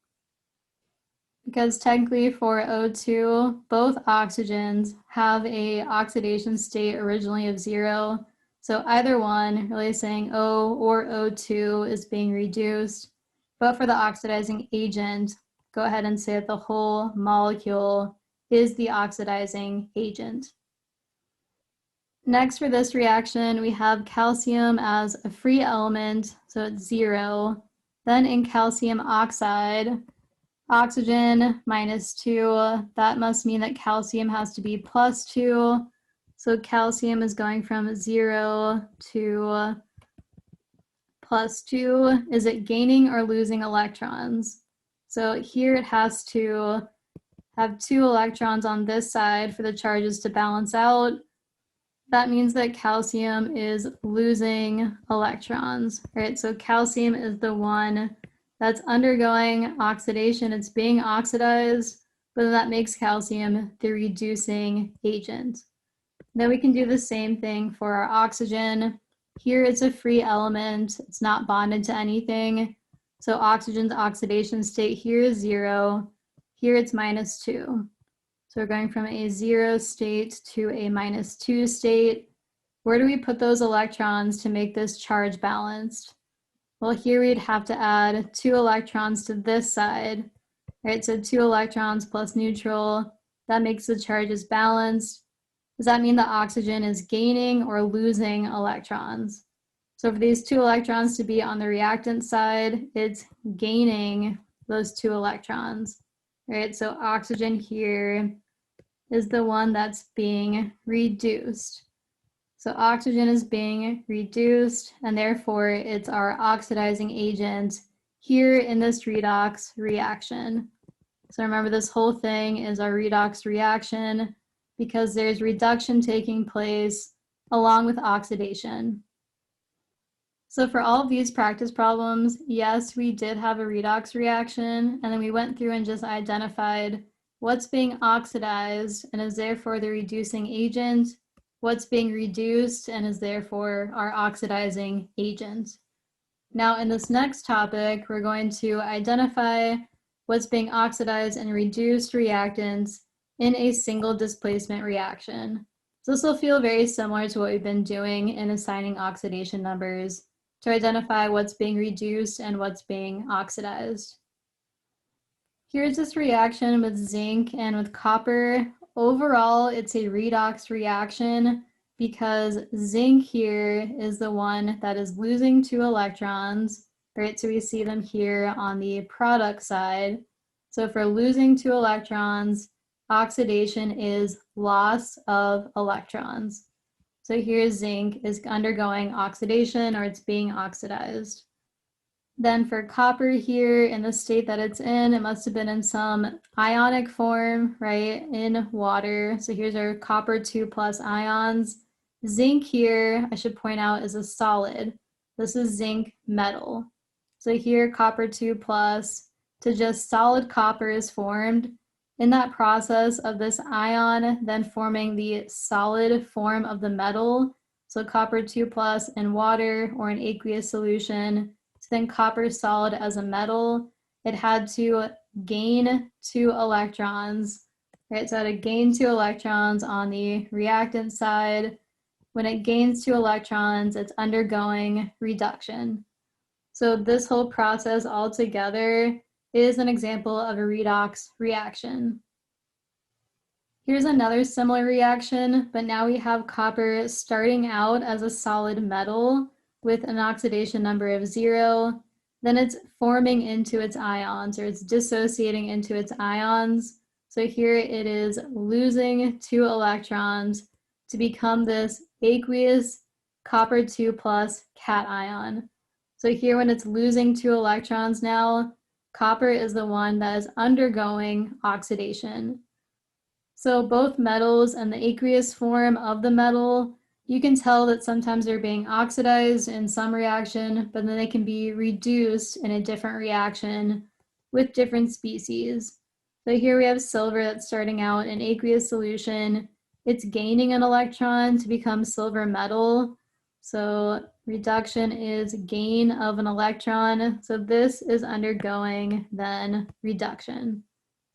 Because technically for O2, both oxygens have a oxidation state originally of 0. So either one, really saying O or O2 is being reduced. But for the oxidizing agent, go ahead and say that the whole molecule is the oxidizing agent. Next, for this reaction, we have calcium as a free element, so it's 0. Then in calcium oxide, oxygen -2, that must mean that calcium has to be +2. So calcium is going from 0 to +2. Is it gaining or losing electrons? So here it has to have 2 electrons on this side for the charges to balance out. that means that calcium is losing electrons, right? So calcium is the one that's undergoing oxidation. It's being oxidized, but then that makes calcium the reducing agent. Then we can do the same thing for our oxygen. Here it's a free element. It's not bonded to anything. So oxygen's oxidation state here is 0. Here it's -2. So we're going from a 0 state to a -2 state. Where do we put those electrons to make this charge balanced? Well, here we'd have to add 2 electrons to this side, right? So 2 electrons plus neutral, that makes the charges balanced. Does that mean the oxygen is gaining or losing electrons? So for these 2 electrons to be on the reactant side, it's gaining those 2 electrons, right? So oxygen here is the one that's being reduced. So oxygen is being reduced, and therefore it's our oxidizing agent here in this redox reaction. So remember, this whole thing is our redox reaction because there's reduction taking place along with oxidation. So for all of these practice problems, yes, we did have a redox reaction, and then we went through and just identified what's being oxidized and is therefore the reducing agent, what's being reduced and is therefore our oxidizing agent. Now in this next topic, we're going to identify what's being oxidized and reduced reactants in a single displacement reaction. So this will feel very similar to what we've been doing in assigning oxidation numbers to identify what's being reduced and what's being oxidized. Here's this reaction with zinc and with copper. Overall, it's a redox reaction because zinc here is the one that is losing 2 electrons, right? So we see them here on the product side. So for losing 2 electrons, oxidation is loss of electrons. So here zinc is undergoing oxidation, or it's being oxidized. Then for copper here, in the state that it's in, it must have been in some ionic form, right, in water. So here's our copper 2+ ions. Zinc here, I should point out, is a solid. This is zinc metal. So here copper 2+ to just solid copper is formed. In that process of this ion then forming the solid form of the metal, so copper 2+ in water or an aqueous solution, so then copper solid as a metal, it had to gain 2 electrons, right? So it had to gain 2 electrons on the reactant side. When it gains 2 electrons, it's undergoing reduction. So this whole process altogether is an example of a redox reaction. Here's another similar reaction, but now we have copper starting out as a solid metal with an oxidation number of 0. Then it's forming into its ions, or it's dissociating into its ions. So here it is losing 2 electrons to become this aqueous copper 2+ cation. So here when it's losing 2 electrons now, copper is the one that is undergoing oxidation. So both metals and the aqueous form of the metal, you can tell that sometimes they're being oxidized in some reaction, but then they can be reduced in a different reaction with different species. So here we have silver that's starting out in aqueous solution. It's gaining an electron to become silver metal. So reduction is gain of an electron. So this is undergoing then reduction.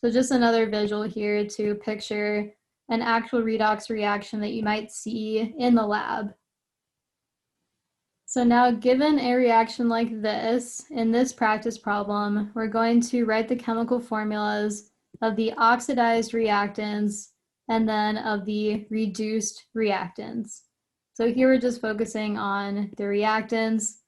So just another visual here to picture an actual redox reaction that you might see in the lab. So now, given a reaction like this, in this practice problem, we're going to write the chemical formulas of the oxidized reactants and then of the reduced reactants. So here we're just focusing on the reactants.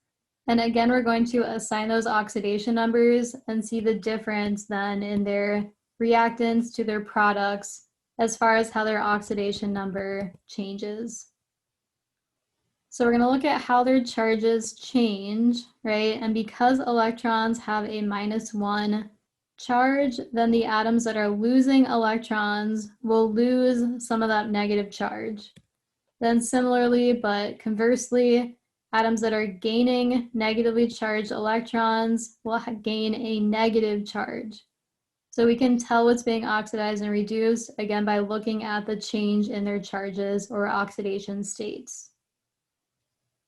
And again, we're going to assign those oxidation numbers and see the difference then in their reactants to their products as far as how their oxidation number changes. So we're going to look at how their charges change, right? And because electrons have a -1 charge, then the atoms that are losing electrons will lose some of that negative charge. Then similarly, but conversely, atoms that are gaining negatively charged electrons will gain a negative charge. So we can tell what's being oxidized and reduced, again, by looking at the change in their charges or oxidation states.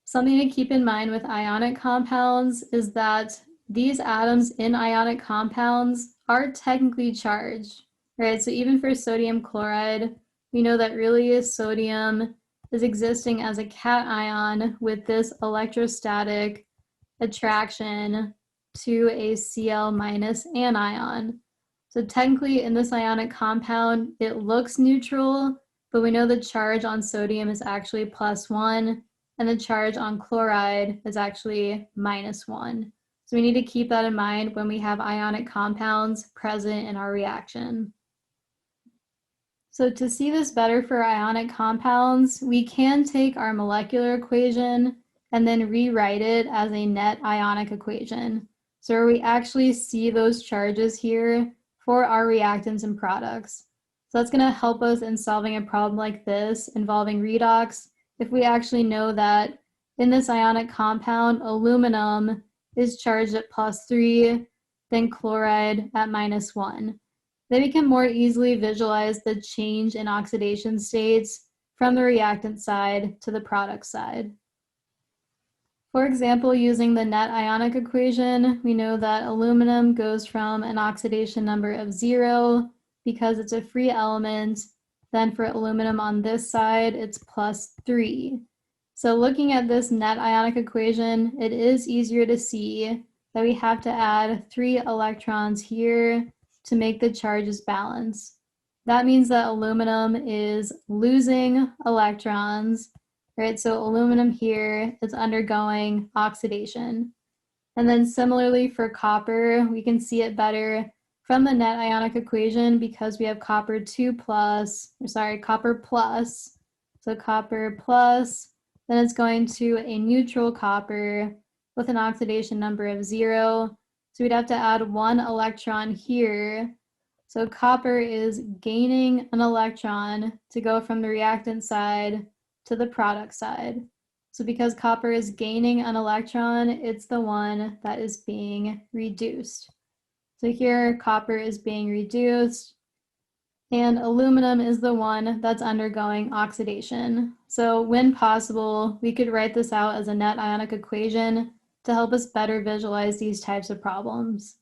Something to keep in mind with ionic compounds is that these atoms in ionic compounds are technically charged, right? So even for sodium chloride, we know that really sodium is existing as a cation with this electrostatic attraction to a Cl minus anion. So technically in this ionic compound, it looks neutral, but we know the charge on sodium is actually +1, and the charge on chloride is actually -1. So we need to keep that in mind when we have ionic compounds present in our reaction. So to see this better for ionic compounds, we can take our molecular equation and then rewrite it as a net ionic equation. So we actually see those charges here for our reactants and products. So that's going to help us in solving a problem like this involving redox if we actually know that in this ionic compound, aluminum is charged at +3, then chloride at -1. Then we can more easily visualize the change in oxidation states from the reactant side to the product side. For example, using the net ionic equation, we know that aluminum goes from an oxidation number of 0 because it's a free element. Then for aluminum on this side, it's +3. So looking at this net ionic equation, it is easier to see that we have to add 3 electrons here to make the charges balance. That means that aluminum is losing electrons, right? So aluminum here is undergoing oxidation. And then similarly for copper, we can see it better from the net ionic equation because we have copper plus. So copper plus, then it's going to a neutral copper with an oxidation number of 0. So we'd have to add 1 electron here. So copper is gaining an electron to go from the reactant side to the product side. So because copper is gaining an electron, it's the one that is being reduced. So here copper is being reduced and aluminum is the one that's undergoing oxidation. So when possible, we could write this out as a net ionic equation to help us better visualize these types of problems.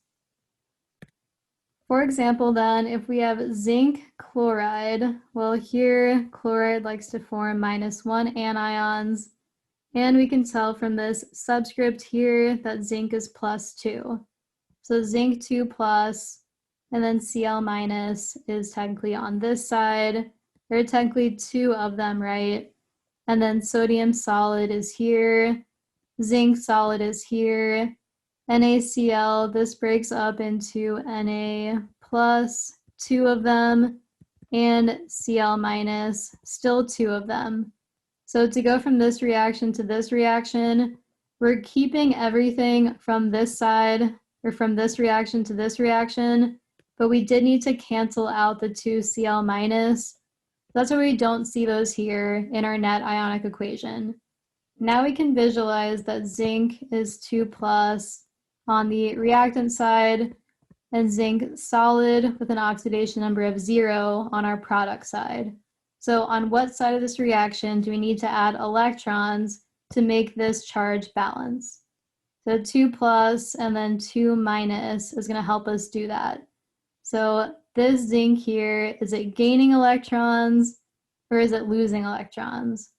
For example, then, if we have zinc chloride, well, here chloride likes to form -1 anions, and we can tell from this subscript here that zinc is +2. So zinc 2+, and then Cl- is technically on this side. There are technically 2 of them, right? And then sodium solid is here, zinc solid is here, NaCl, this breaks up into Na plus 2 of them, and Cl-, still 2 of them. So to go from this reaction to this reaction, we're keeping everything from this side, or from this reaction to this reaction, but we did need to cancel out the 2 Cl-. That's why we don't see those here in our net ionic equation. Now we can visualize that zinc is 2+ on the reactant side, and zinc solid with an oxidation number of 0 on our product side. So on what side of this reaction do we need to add electrons to make this charge balance? So 2+ and then 2- is going to help us do that. So this zinc here, is it gaining electrons or is it losing electrons?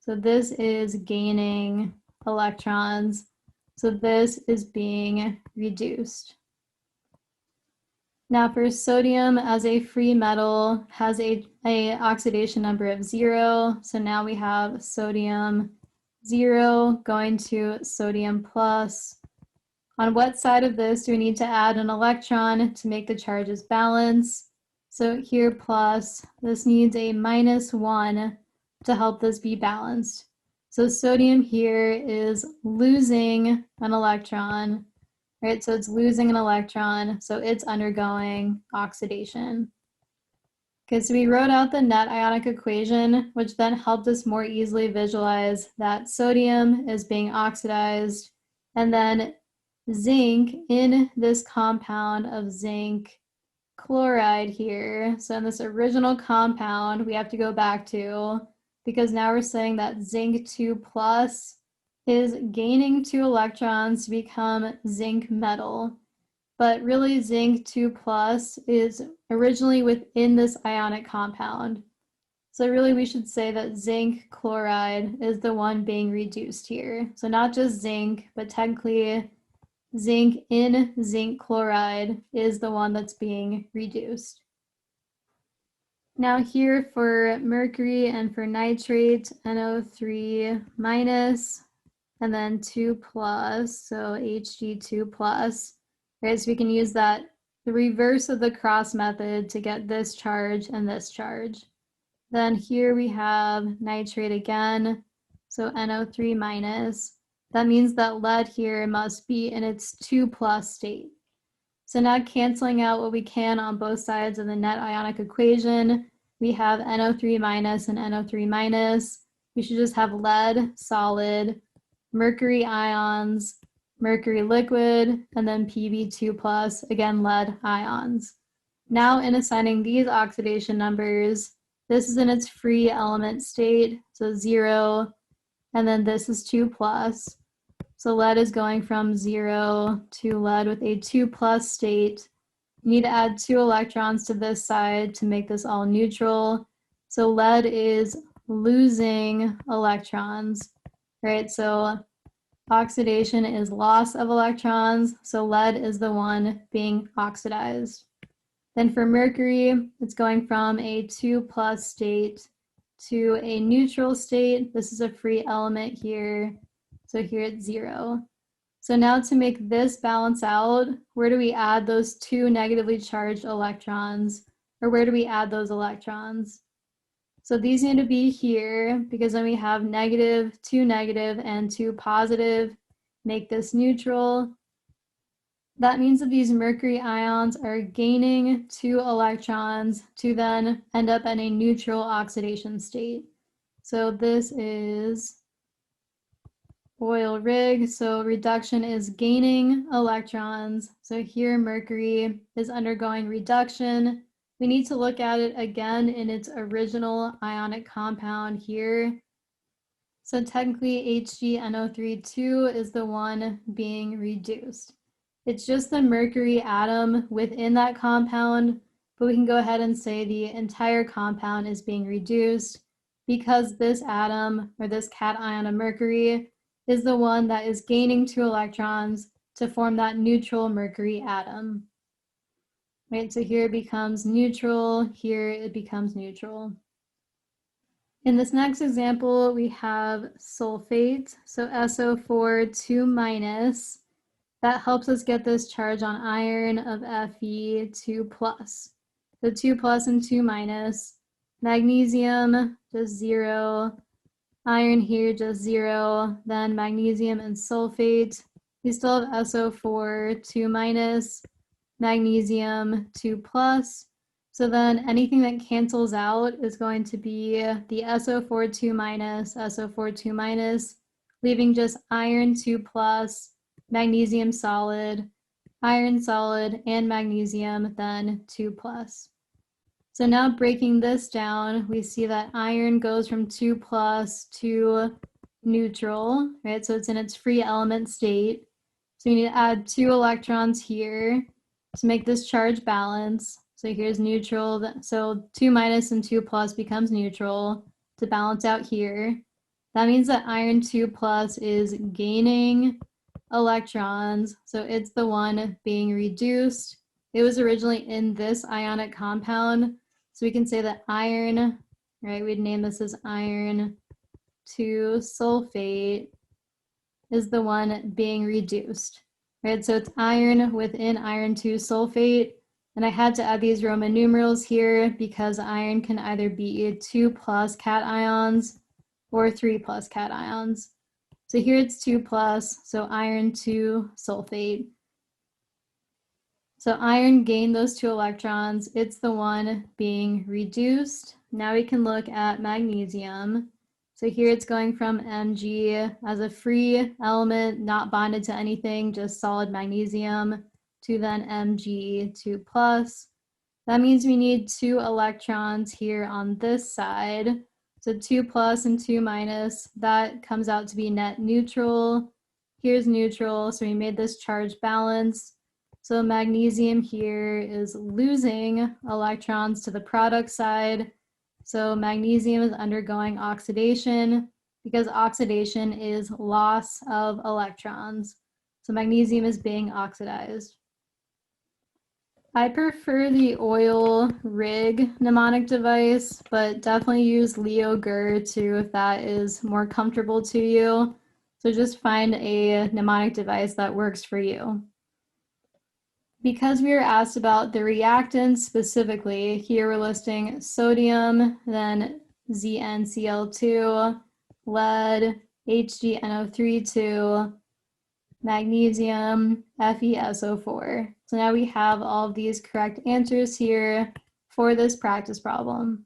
So this is gaining electrons. So this is being reduced. Now for sodium as a free metal has a oxidation number of 0. So now we have sodium 0 going to sodium plus. On what side of this do we need to add an electron to make the charges balance? So here plus, this needs a -1 to help this be balanced. So sodium here is losing an electron, right? So it's losing an electron, so it's undergoing oxidation. Okay, so we wrote out the net ionic equation, which then helped us more easily visualize that sodium is being oxidized, and then zinc in this compound of zinc chloride here. So in this original compound, we have to go back to, because now we're saying that zinc 2 plus is gaining 2 electrons to become zinc metal. But really zinc 2 plus is originally within this ionic compound. So really we should say that zinc chloride is the one being reduced here. So not just zinc, but technically zinc in zinc chloride is the one that's being reduced. Now here for mercury and for nitrate, NO3 minus, and then 2 plus, so Hg2 plus. Right, so we can use that, the reverse of the cross method to get this charge and this charge. Then here we have nitrate again, so NO3 minus. That means that lead here must be in its 2 plus state. So now canceling out what we can on both sides of the net ionic equation, we have NO3 minus and NO3 minus. We should just have lead solid, mercury ions, mercury liquid, and then Pb2 plus, again, lead ions. Now in assigning these oxidation numbers, this is in its free element state, so 0, and then this is 2 plus. So lead is going from 0 to lead with a 2 plus state. You need to add 2 electrons to this side to make this all neutral. So lead is losing electrons, right? So oxidation is loss of electrons, so lead is the one being oxidized. Then for mercury, it's going from a 2 plus state to a neutral state. This is a free element here, so here it's 0. So now to make this balance out, where do we add those 2 negatively charged electrons, or where do we add those electrons? So these need to be here, because then we have negative, 2 negative, and 2 positive, make this neutral. That means that these mercury ions are gaining 2 electrons to then end up in a neutral oxidation state. So this is oil rig, so reduction is gaining electrons. So here mercury is undergoing reduction. We need to look at it again in its original ionic compound here. So technically HgNO3 is the one being reduced. It's just the mercury atom within that compound, but we can go ahead and say the entire compound is being reduced because this atom, or this cation of mercury, is the one that is gaining 2 electrons to form that neutral mercury atom. Right, so here it becomes neutral, here it becomes neutral. In this next example, we have sulfate, so SO4 2 minus. That helps us get this charge on iron of Fe 2 plus. So 2 plus and 2 minus. Magnesium, just 0. Iron here, just 0. Then magnesium and sulfate. We still have SO4 2 minus. Magnesium 2 plus. So then anything that cancels out is going to be the SO4 2 minus, SO4 2 minus, leaving just iron 2 plus, magnesium solid, iron solid, and magnesium, then 2 plus. So now breaking this down, we see that iron goes from 2 plus to neutral, right? So it's in its free element state. So you need to add 2 electrons here to make this charge balance. So here's neutral. So 2 minus and 2 plus becomes neutral to balance out here. That means that iron 2 plus is gaining electrons. So it's the one being reduced. It was originally in this ionic compound. So we can say that iron, right, we'd name this as iron 2 sulfate is the one being reduced, right? So it's iron within iron 2 sulfate. And I had to add these Roman numerals here because iron can either be 2 plus cations or 3 plus cations. So here it's 2 plus, so iron 2 sulfate. So iron gained those 2 electrons. It's the one being reduced. Now we can look at magnesium. So here it's going from Mg as a free element, not bonded to anything, just solid magnesium, to then Mg2+. That means we need 2 electrons here on this side. So 2+ and 2-, that comes out to be net neutral. Here's neutral, so we made this charge balance. So magnesium here is losing electrons to the product side. So magnesium is undergoing oxidation because oxidation is loss of electrons. So magnesium is being oxidized. I prefer the oil rig mnemonic device, but definitely use Leo Gur too if that is more comfortable to you. So just find a mnemonic device that works for you. Because we were asked about the reactants specifically, here we're listing sodium, then ZnCl2, lead, HgNO3, magnesium, FeSO4. So now we have all of these correct answers here for this practice problem.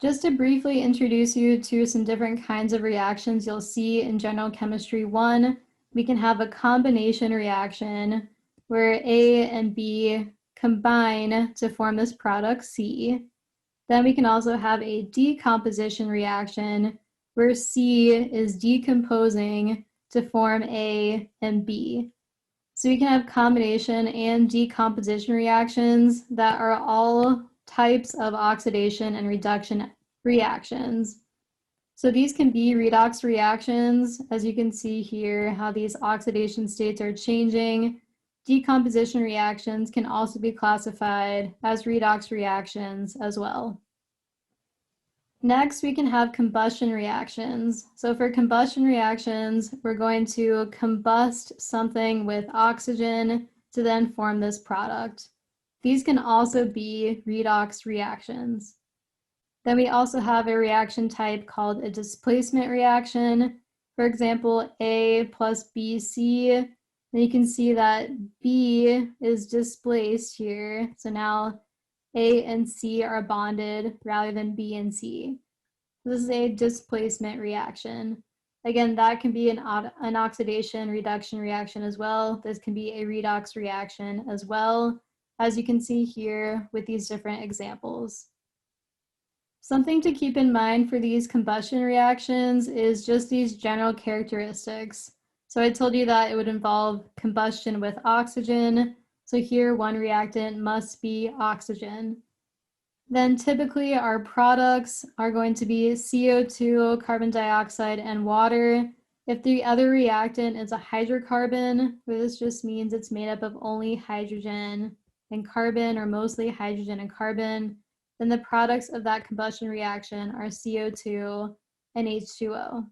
Just to briefly introduce you to some different kinds of reactions you'll see in General Chemistry 1, we can have a combination reaction where A and B combine to form this product C. Then we can also have a decomposition reaction where C is decomposing to form A and B. So we can have combination and decomposition reactions that are all types of oxidation and reduction reactions. So these can be redox reactions, as you can see here, how these oxidation states are changing. Decomposition reactions can also be classified as redox reactions as well. Next, we can have combustion reactions. So for combustion reactions, we're going to combust something with oxygen to then form this product. These can also be redox reactions. Then we also have a reaction type called a displacement reaction. For example, A plus BC. Then you can see that B is displaced here. So now A and C are bonded rather than B and C. This is a displacement reaction. Again, that can be an oxidation reduction reaction as well. This can be a redox reaction as well, as you can see here with these different examples. Something to keep in mind for these combustion reactions is just these general characteristics. So I told you that it would involve combustion with oxygen. So here one reactant must be oxygen. Then typically our products are going to be CO2, carbon dioxide, and water. If the other reactant is a hydrocarbon, this just means it's made up of only hydrogen and carbon, or mostly hydrogen and carbon, then the products of that combustion reaction are CO2 and H2O.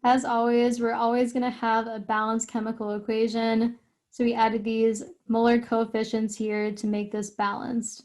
As always, we're always going to have a balanced chemical equation, so we added these molar coefficients here to make this balanced.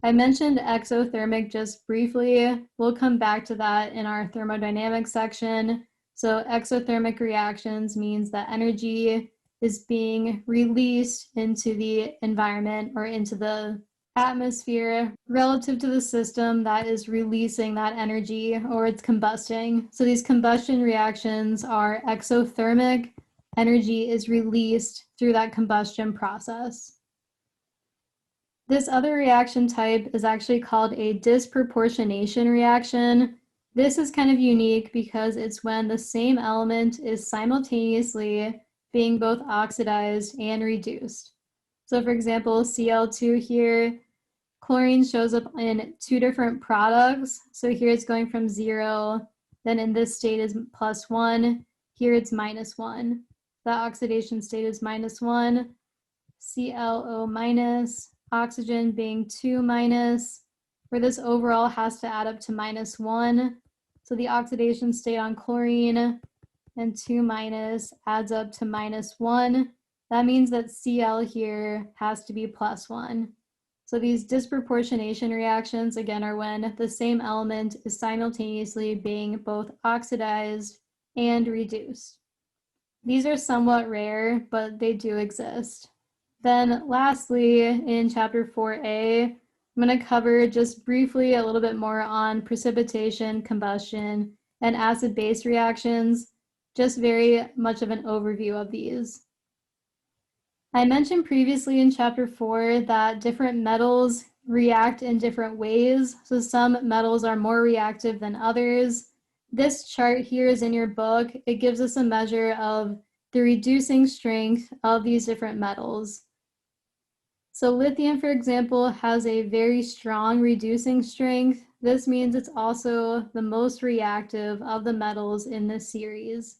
I mentioned exothermic just briefly. We'll come back to that in our thermodynamics section. So exothermic reactions means that energy is being released into the environment or into the atmosphere relative to the system that is releasing that energy, or it's combusting. So these combustion reactions are exothermic. Energy is released through that combustion process. This other reaction type is actually called a disproportionation reaction. This is kind of unique because it's when the same element is simultaneously being both oxidized and reduced. So for example, Cl2 here, chlorine shows up in 2 different products. So here it's going from 0, then in this state is +1, here it's -1. The oxidation state is -1, ClO-, oxygen being 2-, where this overall has to add up to -1. So the oxidation state on chlorine and 2- adds up to -1. That means that Cl here has to be +1. So these disproportionation reactions, again, are when the same element is simultaneously being both oxidized and reduced. These are somewhat rare, but they do exist. Then lastly, in chapter 4a, I'm going to cover just briefly a little bit more on precipitation, combustion, and acid-base reactions, just very much of an overview of these. I mentioned previously in chapter 4 that different metals react in different ways. So some metals are more reactive than others. This chart here is in your book. It gives us a measure of the reducing strength of these different metals. So lithium, for example, has a very strong reducing strength. This means it's also the most reactive of the metals in this series.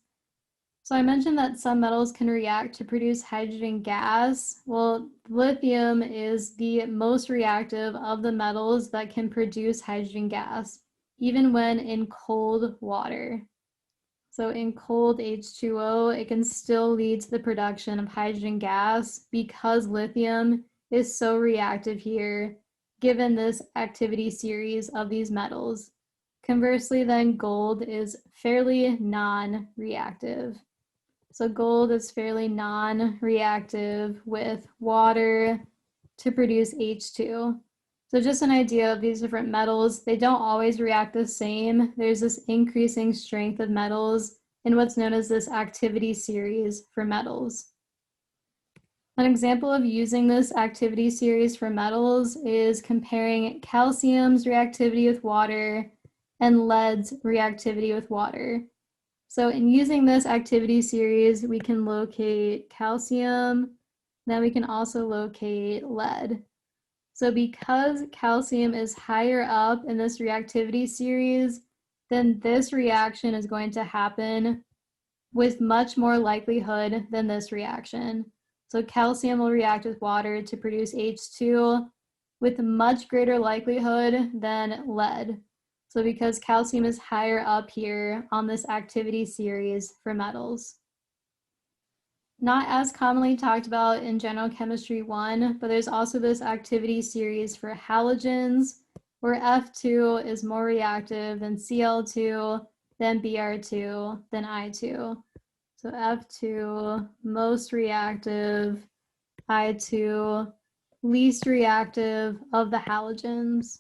So I mentioned that some metals can react to produce hydrogen gas. Well, lithium is the most reactive of the metals that can produce hydrogen gas, even when in cold water. So in cold H2O, it can still lead to the production of hydrogen gas because lithium is so reactive here, given this activity series of these metals. Conversely, then gold is fairly non-reactive. So gold is fairly non-reactive with water to produce H2. So just an idea of these different metals, they don't always react the same. There's this increasing strength of metals in what's known as this activity series for metals. An example of using this activity series for metals is comparing calcium's reactivity with water and lead's reactivity with water. So in using this activity series, we can locate calcium, then we can also locate lead. So because calcium is higher up in this reactivity series, then this reaction is going to happen with much more likelihood than this reaction. So calcium will react with water to produce H2 with much greater likelihood than lead. So because calcium is higher up here on this activity series for metals. Not as commonly talked about in General Chemistry 1, but there's also this activity series for halogens, where F2 is more reactive than Cl2, then Br2, then I2. So F2, most reactive, I2, least reactive of the halogens.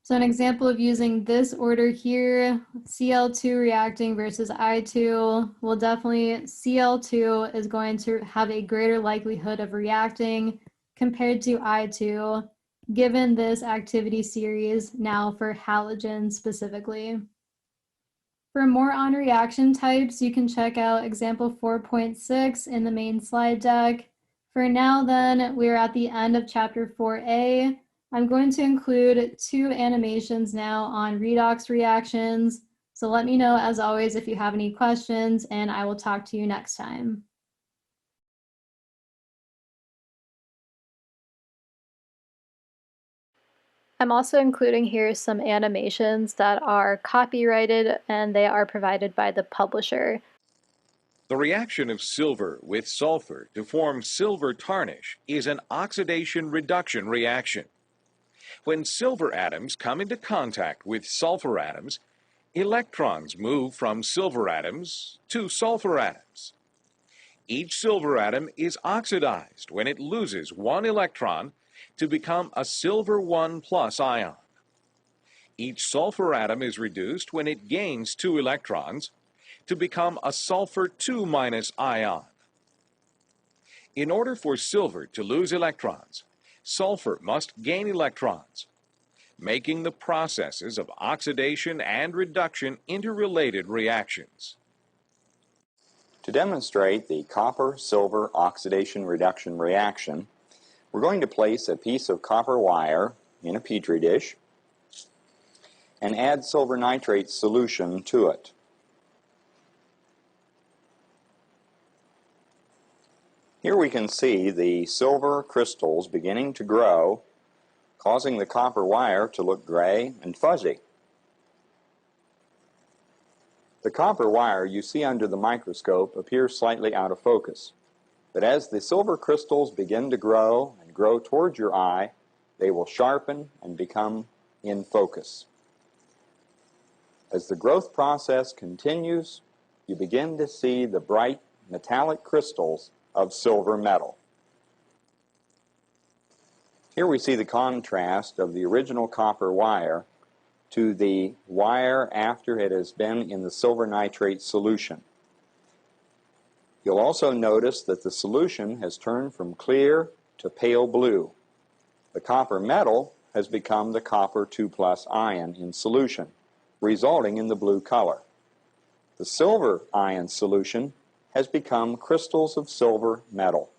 So an example of using this order here, Cl2 reacting versus I2, well definitely Cl2 is going to have a greater likelihood of reacting compared to I2, given this activity series now for halogens specifically. For more on reaction types, you can check out example 4.6 in the main slide deck. For now then, we're at the end of chapter 4a. I'm going to include 2 animations now on redox reactions. So let me know as always if you have any questions, and I will talk to you next time. I'm also including here some animations that are copyrighted and they are provided by the publisher. The reaction of silver with sulfur to form silver tarnish is an oxidation-reduction reaction. When silver atoms come into contact with sulfur atoms, electrons move from silver atoms to sulfur atoms. Each silver atom is oxidized when it loses 1 electron to become a silver 1 plus ion. Each sulfur atom is reduced when it gains 2 electrons to become a sulfur 2 minus ion. In order for silver to lose electrons, sulfur must gain electrons, making the processes of oxidation and reduction interrelated reactions. To demonstrate the copper-silver oxidation-reduction reaction, we're going to place a piece of copper wire in a petri dish and add silver nitrate solution to it. Here we can see the silver crystals beginning to grow, causing the copper wire to look gray and fuzzy. The copper wire you see under the microscope appears slightly out of focus, but as the silver crystals begin to grow and grow towards your eye, they will sharpen and become in focus. As the growth process continues, you begin to see the bright metallic crystals of silver metal. Here we see the contrast of the original copper wire to the wire after it has been in the silver nitrate solution. You'll also notice that the solution has turned from clear to pale blue. The copper metal has become the copper 2+ ion in solution, resulting in the blue color. The silver ion solution has become crystals of silver metal.